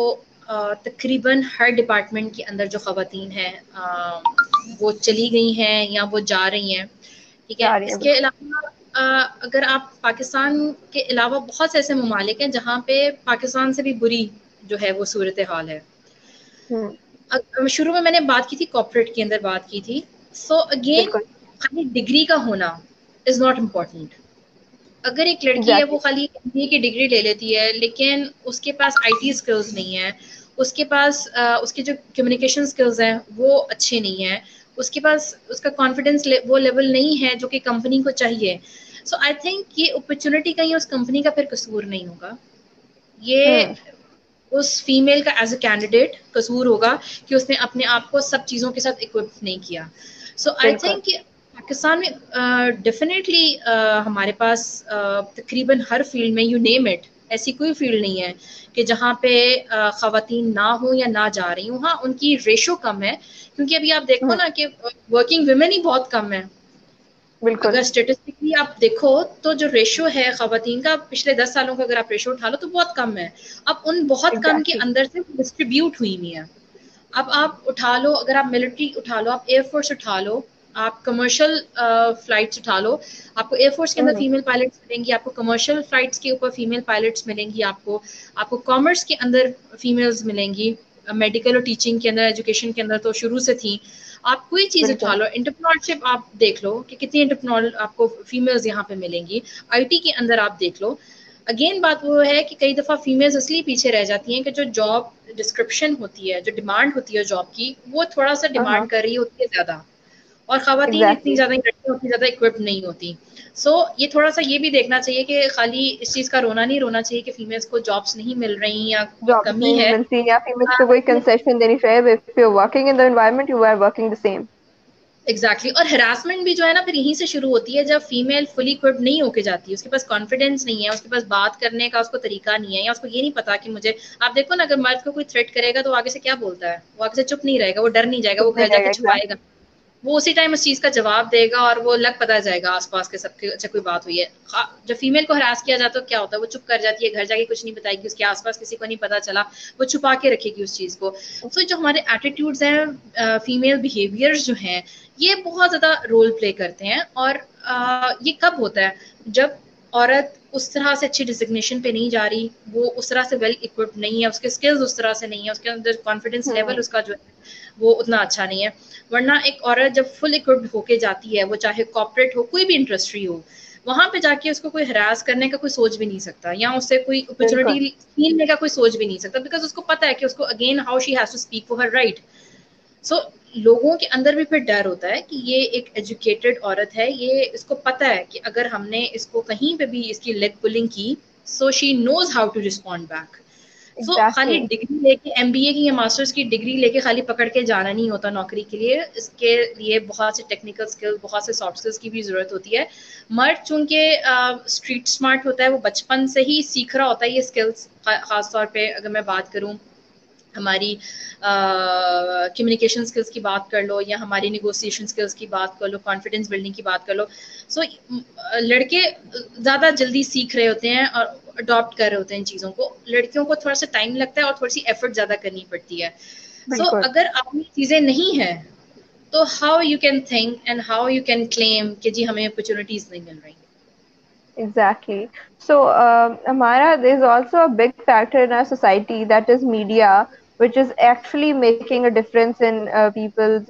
तकरीबन हर department के अंदर जो खवातीन हैं वो चली गई हैं या वो जा रही हैं। ठीक है, जा रही है, इसके बिल्कुल। अलावा अगर आप पाकिस्तान के अलावा बहुत से ऐसे ममालिक हैं जहाँ पे पाकिस्तान से भी बुरी जो है वो सूरत हाल है। हम्म। शुरू में मैंने बात की थी, कॉर्पोरेट के अंदर बात की थी। सो अगेन बिल्कुल। खाली डिग्री का होना इज नॉट इम्पॉर्टेंट। अगर एक लड़की है वो एग्जैक्टली। खाली एमबीए की डिग्री ले लेती है लेकिन उसके पास आईटी स्किल्स नहीं है, उसके पास उसके जो कम्युनिकेशन स्किल्स हैं वो अच्छे नहीं है, उसके पास उसका कॉन्फिडेंस वो लेवल नहीं है जो कि कंपनी को चाहिए। सो आई थिंक ये अपॉर्चुनिटी कहीं उस कंपनी का फिर कसूर नहीं होगा, ये हम्म। उस फीमेल का एज अ कैंडिडेट कसूर होगा कि उसने अपने आप को सब चीज़ों के साथ इक्विप नहीं किया। सो आई बिल्कुल। थिंक पाकिस्तान में डेफिनेटली हमारे पास तकरीबन हर फील्ड में, यू नेम इट, ऐसी कोई फील्ड नहीं है कि जहाँ पे खवातीन ना हो या ना जा रही हूँ। हाँ, उनकी रेशो कम है, क्योंकि अभी आप देखो हम्म, ना कि वर्किंग वुमेन ही बहुत कम है। बिल्कुल। अगर स्टेटिस्टिकली आप देखो तो जो रेशो है खवातीन का, पिछले 10 सालों का अगर आप रेशो उठा लो तो बहुत कम है। अब उन बहुत कम के एग्जैक्टली। अंदर से डिस्ट्रीब्यूट हुई हुई है। अब आप उठा लो, अगर आप मिलिट्री उठा लो, आप एयरफोर्स उठा लो, आप कमर्शियल फ्लाइट्स उठा लो, आपको एयरफोर्स के अंदर हम्म, फीमेल पायलट्स मिलेंगी, आपको कमर्शियल फ्लाइट्स के ऊपर फीमेल पायलट्स मिलेंगी, आपको कॉमर्स के अंदर फीमेल्स मिलेंगी, मेडिकल और टीचिंग के अंदर, एजुकेशन के अंदर तो शुरू से थी। आप कोई चीज उठा बिल्कुल। लो, एंटरप्रेन्योरशिप आप देख लो कि कितनी एंटरप्रेन्योर आपको फीमेल्स यहाँ पे मिलेंगी। आईटी के अंदर आप देख लो। अगेन बात वो है कि कई दफा फीमेल्स इसलिए पीछे रह जाती हैं कि जो जॉब डिस्क्रिप्शन होती है, जो डिमांड होती है जॉब की, वो थोड़ा सा हाँ हाँ, डिमांड कर रही होती है ज्यादा, और खवातीन इतनी एग्जैक्टली। ज्यादा लड़कियां उतनी ज्यादा इक्विप्ड नहीं होती। ये थोड़ा सा ये भी देखना चाहिए कि खाली इस चीज का रोना नहीं रोना चाहिए कि फीमेल्स को जॉब्स नहीं मिल रही या जॉब्स कमी नहीं है। मिलती या फीमेल्स को कोई कंसेशन देनी चाहिए। If you are working in the environment you are working the same. Exactly और हरासमेंट भी जो है ना फिर यहीं से शुरू होती है, जब फीमेल फुली इक्विप्ड नहीं होके जाती है, उसके पास कॉन्फिडेंस नहीं है, उसके पास बात करने का उसको तरीका नहीं है, या उसको ये नहीं पता कि मुझे, आप देखो ना अगर मर्द को कोई थ्रेट करेगा तो वो आगे से क्या बोलता है, वो आगे से चुप नहीं रहेगा, वो डर नहीं जाएगा, वो चुप नहीं घर जाके रहेगा, छुपाएगा। एग्जैक्टली। वो उसी टाइम उस चीज का जवाब देगा और वो लग पता जाएगा आसपास के सबके, अच्छा कोई बात हुई है। जब फीमेल को हरास किया जाता है तो क्या होता है, वो चुप कर जाती है, घर जाके कुछ नहीं बताएगी, उसके आसपास किसी को नहीं पता चला, वो छुपा के रखेगी उस चीज को। जो हमारे एटीट्यूड्स हैं, फीमेल बिहेवियर्स जो हैं, ये बहुत ज्यादा रोल प्ले करते हैं। और ये कब होता है, जब औरत उस तरह से अच्छी डिजिग्नेशन पे नहीं जा रही, वो उस तरह से वेल इक्विप्ड नहीं है, उसके स्किल्स उस तरह से नहीं है, उसके अंदर कॉन्फिडेंस लेवल हम्म, उसका जो है वो उतना अच्छा नहीं है। वरना एक औरत जब फुल इक्विप्ड होके जाती है, वो चाहे कॉर्पोरेट हो, कोई भी इंडस्ट्री हो, वहां पे जाके उसको कोई हरास करने का कोई सोच भी नहीं सकता, या उससे कोई बिल्कुल। अपॉर्चुनिटी छीनने का कोई सोच भी नहीं सकता, बिकॉज उसको पता है कि उसको again how she has to speak for her right. लोगों के अंदर भी फिर डर होता है कि ये एक एजुकेटेड औरत है, ये इसको पता है कि अगर हमने इसको कहीं पे भी इसकी लेग पुलिंग की, so she knows how to respond back. खाली एग्जैक्टली। डिग्री लेके, एमबीए की या मास्टर्स की डिग्री लेके खाली पकड़ के जाना नहीं होता नौकरी के लिए, इसके लिए बहुत से टेक्निकल स्किल, बहुत से सॉफ्ट स्किल्स की भी जरूरत होती है। मर्द चूंकि स्ट्रीट स्मार्ट होता है, वो बचपन से ही सीख रहा होता है ये स्किल्स। खासतौर पे अगर मैं बात करूं हमारी कम्युनिकेशन स्किल्स की बात कर लो, या हमारी निगोसिएशन स्किल्स की बात कर लो, कॉन्फिडेंस बिल्डिंग की बात कर लो। लड़के ज़्यादा जल्दी सीख रहे होते हैं और अडॉप्ट कर रहे होते हैं इन चीज़ों को, लड़कियों को थोड़ा सा टाइम लगता है और थोड़ी सी एफर्ट ज़्यादा करनी पड़ती है। बिल्कुल। अगर आप में चीज़ें नहीं है तो how you can think and how you can claim कि जी हमें अपॉर्चुनिटीज नहीं मिल रही। Exactly. So, Amara, there's also a big factor in our society that is media, which is actually making a difference in people's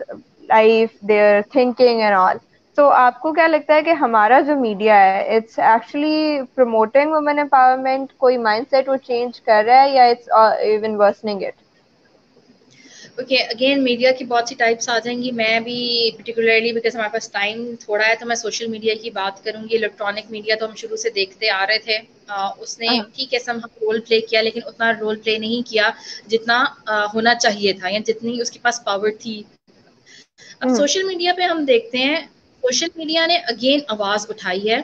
life, their thinking and all. So, आपको क्या लगता है कि हमारा जो मीडिया है, it's actually promoting women empowerment, कोई mindset वो change कर रहा है या it's even worsening it? Okay, again media की बहुत सी टाइप्स आ जाएंगी। मैं भी पर्टिकुलरली बिकॉज हमारे पास टाइम थोड़ा है तो मैं सोशल मीडिया की बात करूंगी। इलेक्ट्रॉनिक मीडिया तो हम शुरू से देखते आ रहे थे। उसने हाँ, ठीक है सम रोल प्ले किया, लेकिन उतना रोल प्ले नहीं किया जितना होना चाहिए था, या जितनी उसके पास पावर थी। अब हम्म, सोशल मीडिया पे हम देखते हैं, सोशल मीडिया ने अगेन आवाज उठाई है।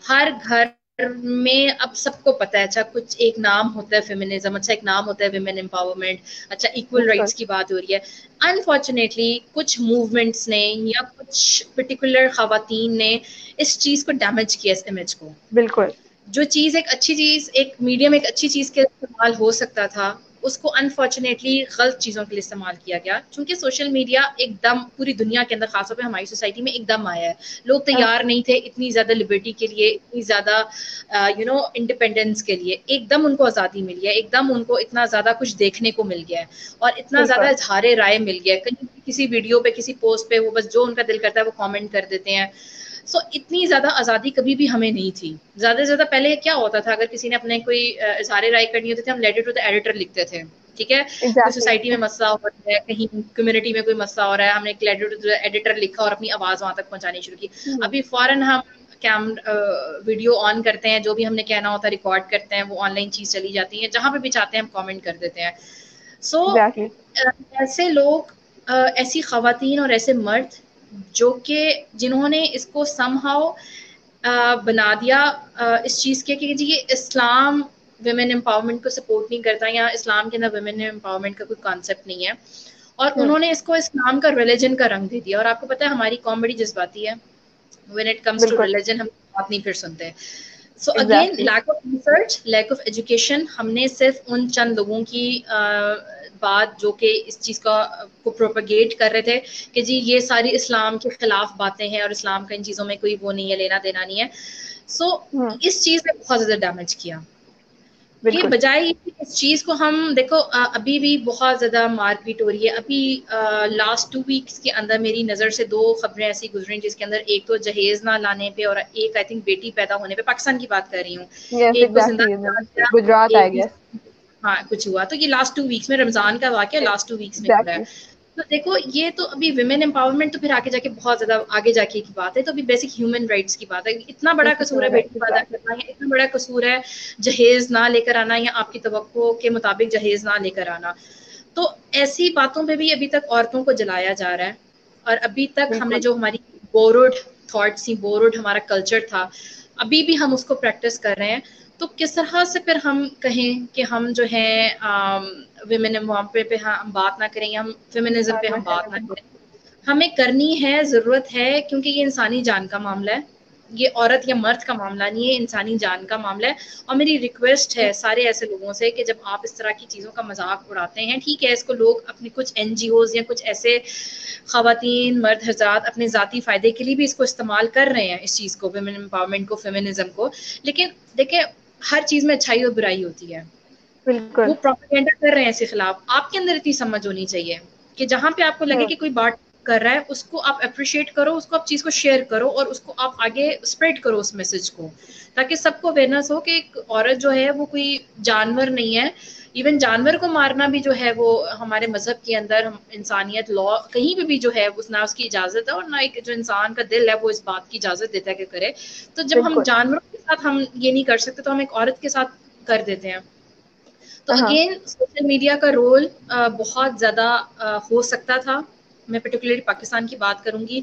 हर घर में अब सबको पता है, अच्छा कुछ एक नाम होता है फेमिनिज्म, अच्छा एक नाम होता है विमेन एम्पावरमेंट, अच्छा इक्वल बिल्कुल। राइट्स की बात हो रही है। अनफॉर्चुनेटली कुछ मूवमेंट्स ने या कुछ पर्टिकुलर खवातीन ने इस चीज को डैमेज किया, इस इमेज को। बिल्कुल। जो चीज एक अच्छी चीज, एक मीडियम एक अच्छी चीज के इस्तेमाल हो सकता था, उसको अनफॉर्चुनेटली गलत चीजों के लिए इस्तेमाल किया गया। क्योंकि सोशल मीडिया एकदम पूरी दुनिया के अंदर, खासतौर पे हमारी सोसाइटी में एकदम आया है। लोग हाँ, तैयार नहीं थे इतनी ज्यादा लिबर्टी के लिए, इतनी ज्यादा इंडिपेंडेंस के लिए। एकदम उनको आजादी मिल गया, एकदम उनको इतना ज्यादा कुछ देखने को मिल गया है, और इतना ज्यादा बिल्कुल। इजहार राय मिल गया है। कहीं किसी वीडियो पे, किसी पोस्ट पे, वो बस जो उनका दिल करता है वो कमेंट कर देते हैं। इतनी ज्यादा आजादी कभी भी हमें नहीं थी। ज्यादा से ज्यादा पहले क्या होता था, अगर किसी ने अपने कोई इजहार राय करनी होती थी, हम लेटर टू द एडिटर लिखते थे। ठीक है, कोई एग्जैक्टली। सोसाइटी में मसला हो रहा है, कहीं कम्युनिटी में कोई मसला हो रहा है, हमने एक लेटर टू द एडिटर लिखा और अपनी आवाज वहां तक पहुंचानी शुरू की। अभी फौरन हम कैम वीडियो ऑन करते हैं, जो भी हमने कहना होता है रिकॉर्ड करते हैं, वो ऑनलाइन चीज चली जाती है, जहां पे भी चाहते हैं हम कमेंट कर देते हैं। So exactly. ऐसे लोग, ऐसी खवातीन और ऐसे मर्द जो कि जिन्होंने इसको समहाउ बना दिया इस चीज़ के कि जी ये इस्लाम वुमेन एम्पावरमेंट को सपोर्ट नहीं करता, या इस्लाम के अंदर वुमेन एम्पावरमेंट का कोई कॉन्सेप्ट नहीं है, और उन्होंने इसको इस्लाम का रिलीजन का रंग दे दिया। और आपको पता है हमारी कौम बड़ी जज्बाती है, व्हेन इट कम्स टू बिल्कुल। रिलीजन हम बात नहीं फिर सुनते। So again exactly. Lack of research, lack of education, हमने सिर्फ उन चंद लोगों की बात जो कि इस चीज़ का को प्रोपगेट कर रहे थे कि जी ये सारी इस्लाम के खिलाफ बातें हैं और इस्लाम का इन चीज़ों में कोई वो नहीं है, लेना देना नहीं है। सो इस चीज़ ने बहुत ज़्यादा डैमेज किया कि बिल्कुल। बजाय इस चीज़ को हम देखो अभी भी बहुत ज़्यादा मारपीट हो रही है। अभी लास्ट 2 वीक्स के अंदर मेरी नज़र से 2 खबरें ऐसी गुजरी जिसके अंदर एक तो जहेज ना लाने पे और एक आई थिंक बेटी पैदा होने पे, पाकिस्तान की बात कर रही हूँ, यस एक को जिंदा एग्जैक्टली, निकाल दिया, गुजरात आई एक की गेस। हाँ कुछ हुआ। तो ये लास्ट 2 वीक्स में, रमजान का वाकया लास्ट 2 वीक्स में हो रहा है। एग्जैक्टली। तो देखो ये तो अभी वुमेन एम्पावरमेंट तो फिर आगे जाके बहुत ज्यादा आगे जाके की बात है, तो अभी बेसिक ह्यूमन राइट्स की बात है। इतना बड़ा कसूर है बेटी पैदा करना, या इतना बड़ा कसूर है जहेज ना लेकर आना, या आपकी तवक्को के मुताबिक जहेज ना लेकर आना। तो ऐसी बातों पे भी अभी तक औरतों को जलाया जा रहा है। और अभी तक हमने बिल्कुल। जो हमारी बोरोड थॉट्स थी, बोरोड हमारा कल्चर था, अभी भी हम उसको प्रैक्टिस कर रहे हैं। तो किस तरह से फिर हम कहें कि हम जो है विमेन एम्पावरमेंट पे हम बात ना करें, या हम फेमिनिज्म पे हम बात ना करें। हमें करनी है, ज़रूरत है, क्योंकि ये इंसानी जान का मामला है। ये औरत या मर्द का मामला नहीं है, इंसानी जान का मामला है। और मेरी रिक्वेस्ट है सारे ऐसे लोगों से कि जब आप इस तरह की चीज़ों का मजाक उड़ाते हैं, ठीक है इसको लोग अपने कुछ NGOs या कुछ ऐसे खवातीन मर्द हजरात अपने ज़ाती फ़ायदे के लिए भी इसको इस्तेमाल कर रहे हैं, इस चीज़ को, वुमेन एम्पावरमेंट को, फेमिनिज्म को। लेकिन देखिए हर चीज़ में अच्छाई और बुराई होती है। वो बिल्कुल। प्रोपेगेंडा कर रहे हैं इसके खिलाफ, आपके अंदर इतनी समझ होनी चाहिए कि जहां पे आपको लगे कि कोई बात कर रहा है उसको आप अप्रिशिएट करो, उसको आप चीज को शेयर करो और उसको आप आगे स्प्रेड करो उस मैसेज को, ताकि सबको अवेयरनेस हो कि एक औरत जो है वो कोई जानवर नहीं है। इवन जानवर को मारना भी जो है वो हमारे मजहब के अंदर इंसानियत लॉ कहीं भी जो है उस ना उसकी इजाजत है, और ना एक जो इंसान का दिल है वो इस बात की इजाजत देता है कि करे। तो जब हम बिल्कुल। जानवरों के साथ हम ये नहीं कर सकते तो हम एक औरत के साथ कर देते हैं। तो हाँ। अगेन सोशल मीडिया का रोल बहुत ज़्यादा हो सकता था। मैं पर्टिकुलरली पाकिस्तान की बात करूंगी,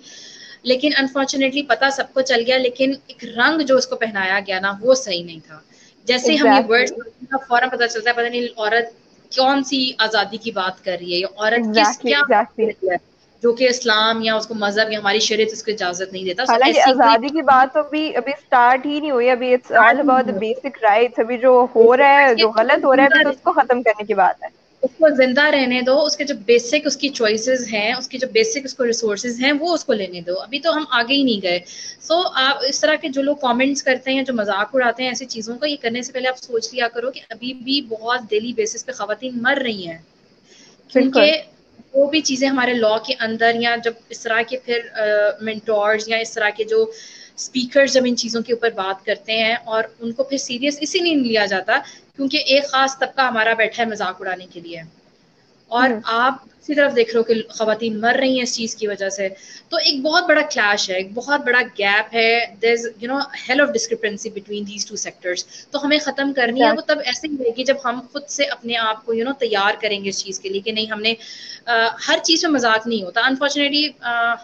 लेकिन अनफॉर्चुनेटली पता सबको चल गया, लेकिन एक रंग जो उसको पहनाया गया ना वो सही नहीं था। जैसे हम ये एग्जैक्टली। वर्ड्स फौरन पता चलता है, पता नहीं औरत कौन सी आज़ादी की बात कर रही है, या औरत किस एग्जैक्टली। क्या बात कर एग्जैक्टली। रही है जो कि इस्लाम या उसको मजहब या हमारी शरीयत उसको इजाजत नहीं देता। सो हालांकि ऐसी कोई आजादी की बात तो अभी अभी स्टार्ट ही नहीं हुई, अभी इट्स ऑल बात अबाउट द नहीं बेसिक राइट्स। अभी जो हो है। रहा है, जो उसको गलत हो रहा है, अभी जिंदा तो उसको खत्म करने की बात है। उसको जिंदा रहने दो, उसके जो बेसिक उसकी चॉइसेस हैं, उसकी जो बेसिक उसको रिसोर्सेज हैं वो उसको लेने दो। अभी तो हम आगे ही नहीं गए। सो आप इस तरह के जो लोग कमेंट्स करते हैं, जो मजाक उड़ाते हैं ऐसी चीज़ों का, ये करने से पहले आप सोच लिया करो कि अभी भी बहुत डेली बेसिस पे खवातीन मर रही हैं, क्योंकि बिल्कुल। वो भी चीज़ें हमारे लॉ के अंदर, या जब इस तरह के फिर मेंटोर्स या इस तरह के जो स्पीकर्स जब इन चीज़ों के ऊपर बात करते हैं और उनको फिर सीरियस इसीलिए नहीं लिया जाता क्योंकि एक खास तबका हमारा बैठा है मजाक उड़ाने के लिए, और हम्म। आप दूसरी तरफ देख रहे हो कि खवातीन मर रही हैं इस चीज़ की वजह से। तो एक बहुत बड़ा क्लैश है, एक बहुत बड़ा गैप है, there is hell of discrepancy between these two sectors. तो हमें ख़त्म करनी है वो एग्जैक्ट। तब ऐसे ही रहेगी जब हम खुद से अपने आप को तैयार करेंगे इस चीज़ के लिए कि नहीं हमने हर चीज़ में मजाक नहीं होता। अनफॉर्चुनेटली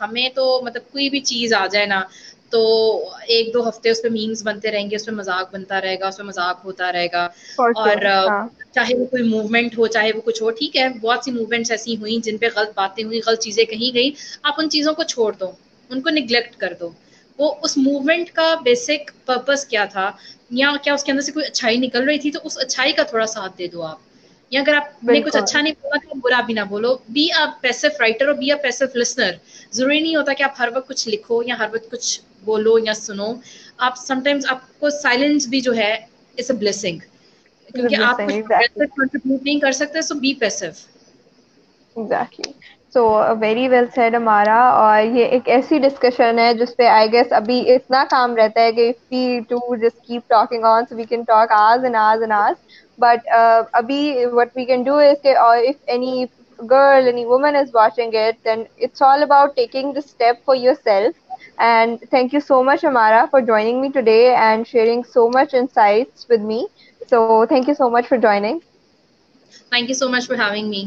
हमें तो मतलब कोई भी चीज़ आ जाए ना तो 1-2 हफ्ते उस पर मीम्स बनते रहेंगे, उस पर मजाक बनता रहेगा, उस पर मजाक होता रहेगा। फॉर और श्योर। हाँ। चाहे वो कोई मूवमेंट हो, चाहे वो कुछ हो, ठीक है बहुत सी मूवमेंट्स ऐसी हुई जिन पे गलत बातें हुई, गलत चीज़ें कही गई, आप उन चीज़ों को छोड़ दो, उनको निग्लेक्ट कर दो। वो उस मूवमेंट का बेसिक पर्पस क्या था, या क्या उसके अंदर से कोई अच्छाई निकल रही थी, तो उस अच्छाई का थोड़ा साथ दे दो आप। या अगर आपने कुछ बिल्कुल। अच्छा नहीं बोला तो बुरा भी ना बोलो, बी अ पैसिव राइटर और बी अ पैसिव लिसनर। जरूरी नहीं होता कि आप हर वक्त कुछ लिखो या हर वक्त कुछ बोलो या सुनो। आप समटाइम्स आपको साइलेंस भी जो है इट्स अ ब्लेसिंग, क्योंकि आप कुछ एग्जैक्टली। प्रोग्रेसिव कंट्रीब्यूट नहीं कर सकते, so be passive. Exactly. So very well said हमारा। और ये एक ऐसी डिस्कशन है जिसपे आई गेस अभी इतना काम रहता है कि if we two just keep talking on so we can talk hours and hours and hours. But अभी what we can do is कि if any girl, any woman is watching it, then it's all about taking the step for yourself. And thank you so much, Amara, for joining me today and sharing so much insights with me. So thank you so much for joining. Thank you so much for having me.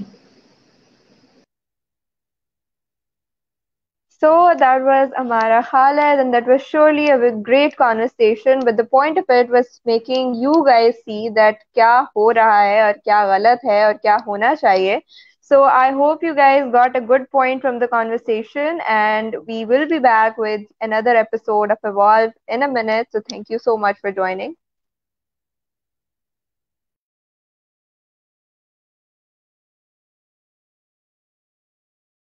So that was Amara Khaled, and that was surely a great conversation. But the point of it was making you guys see that क्या हो रहा है और क्या गलत है और क्या होना चाहिए. So I hope you guys got a good point from the conversation, and we will be back with another episode of Evolve in a minute. So thank you so much for joining.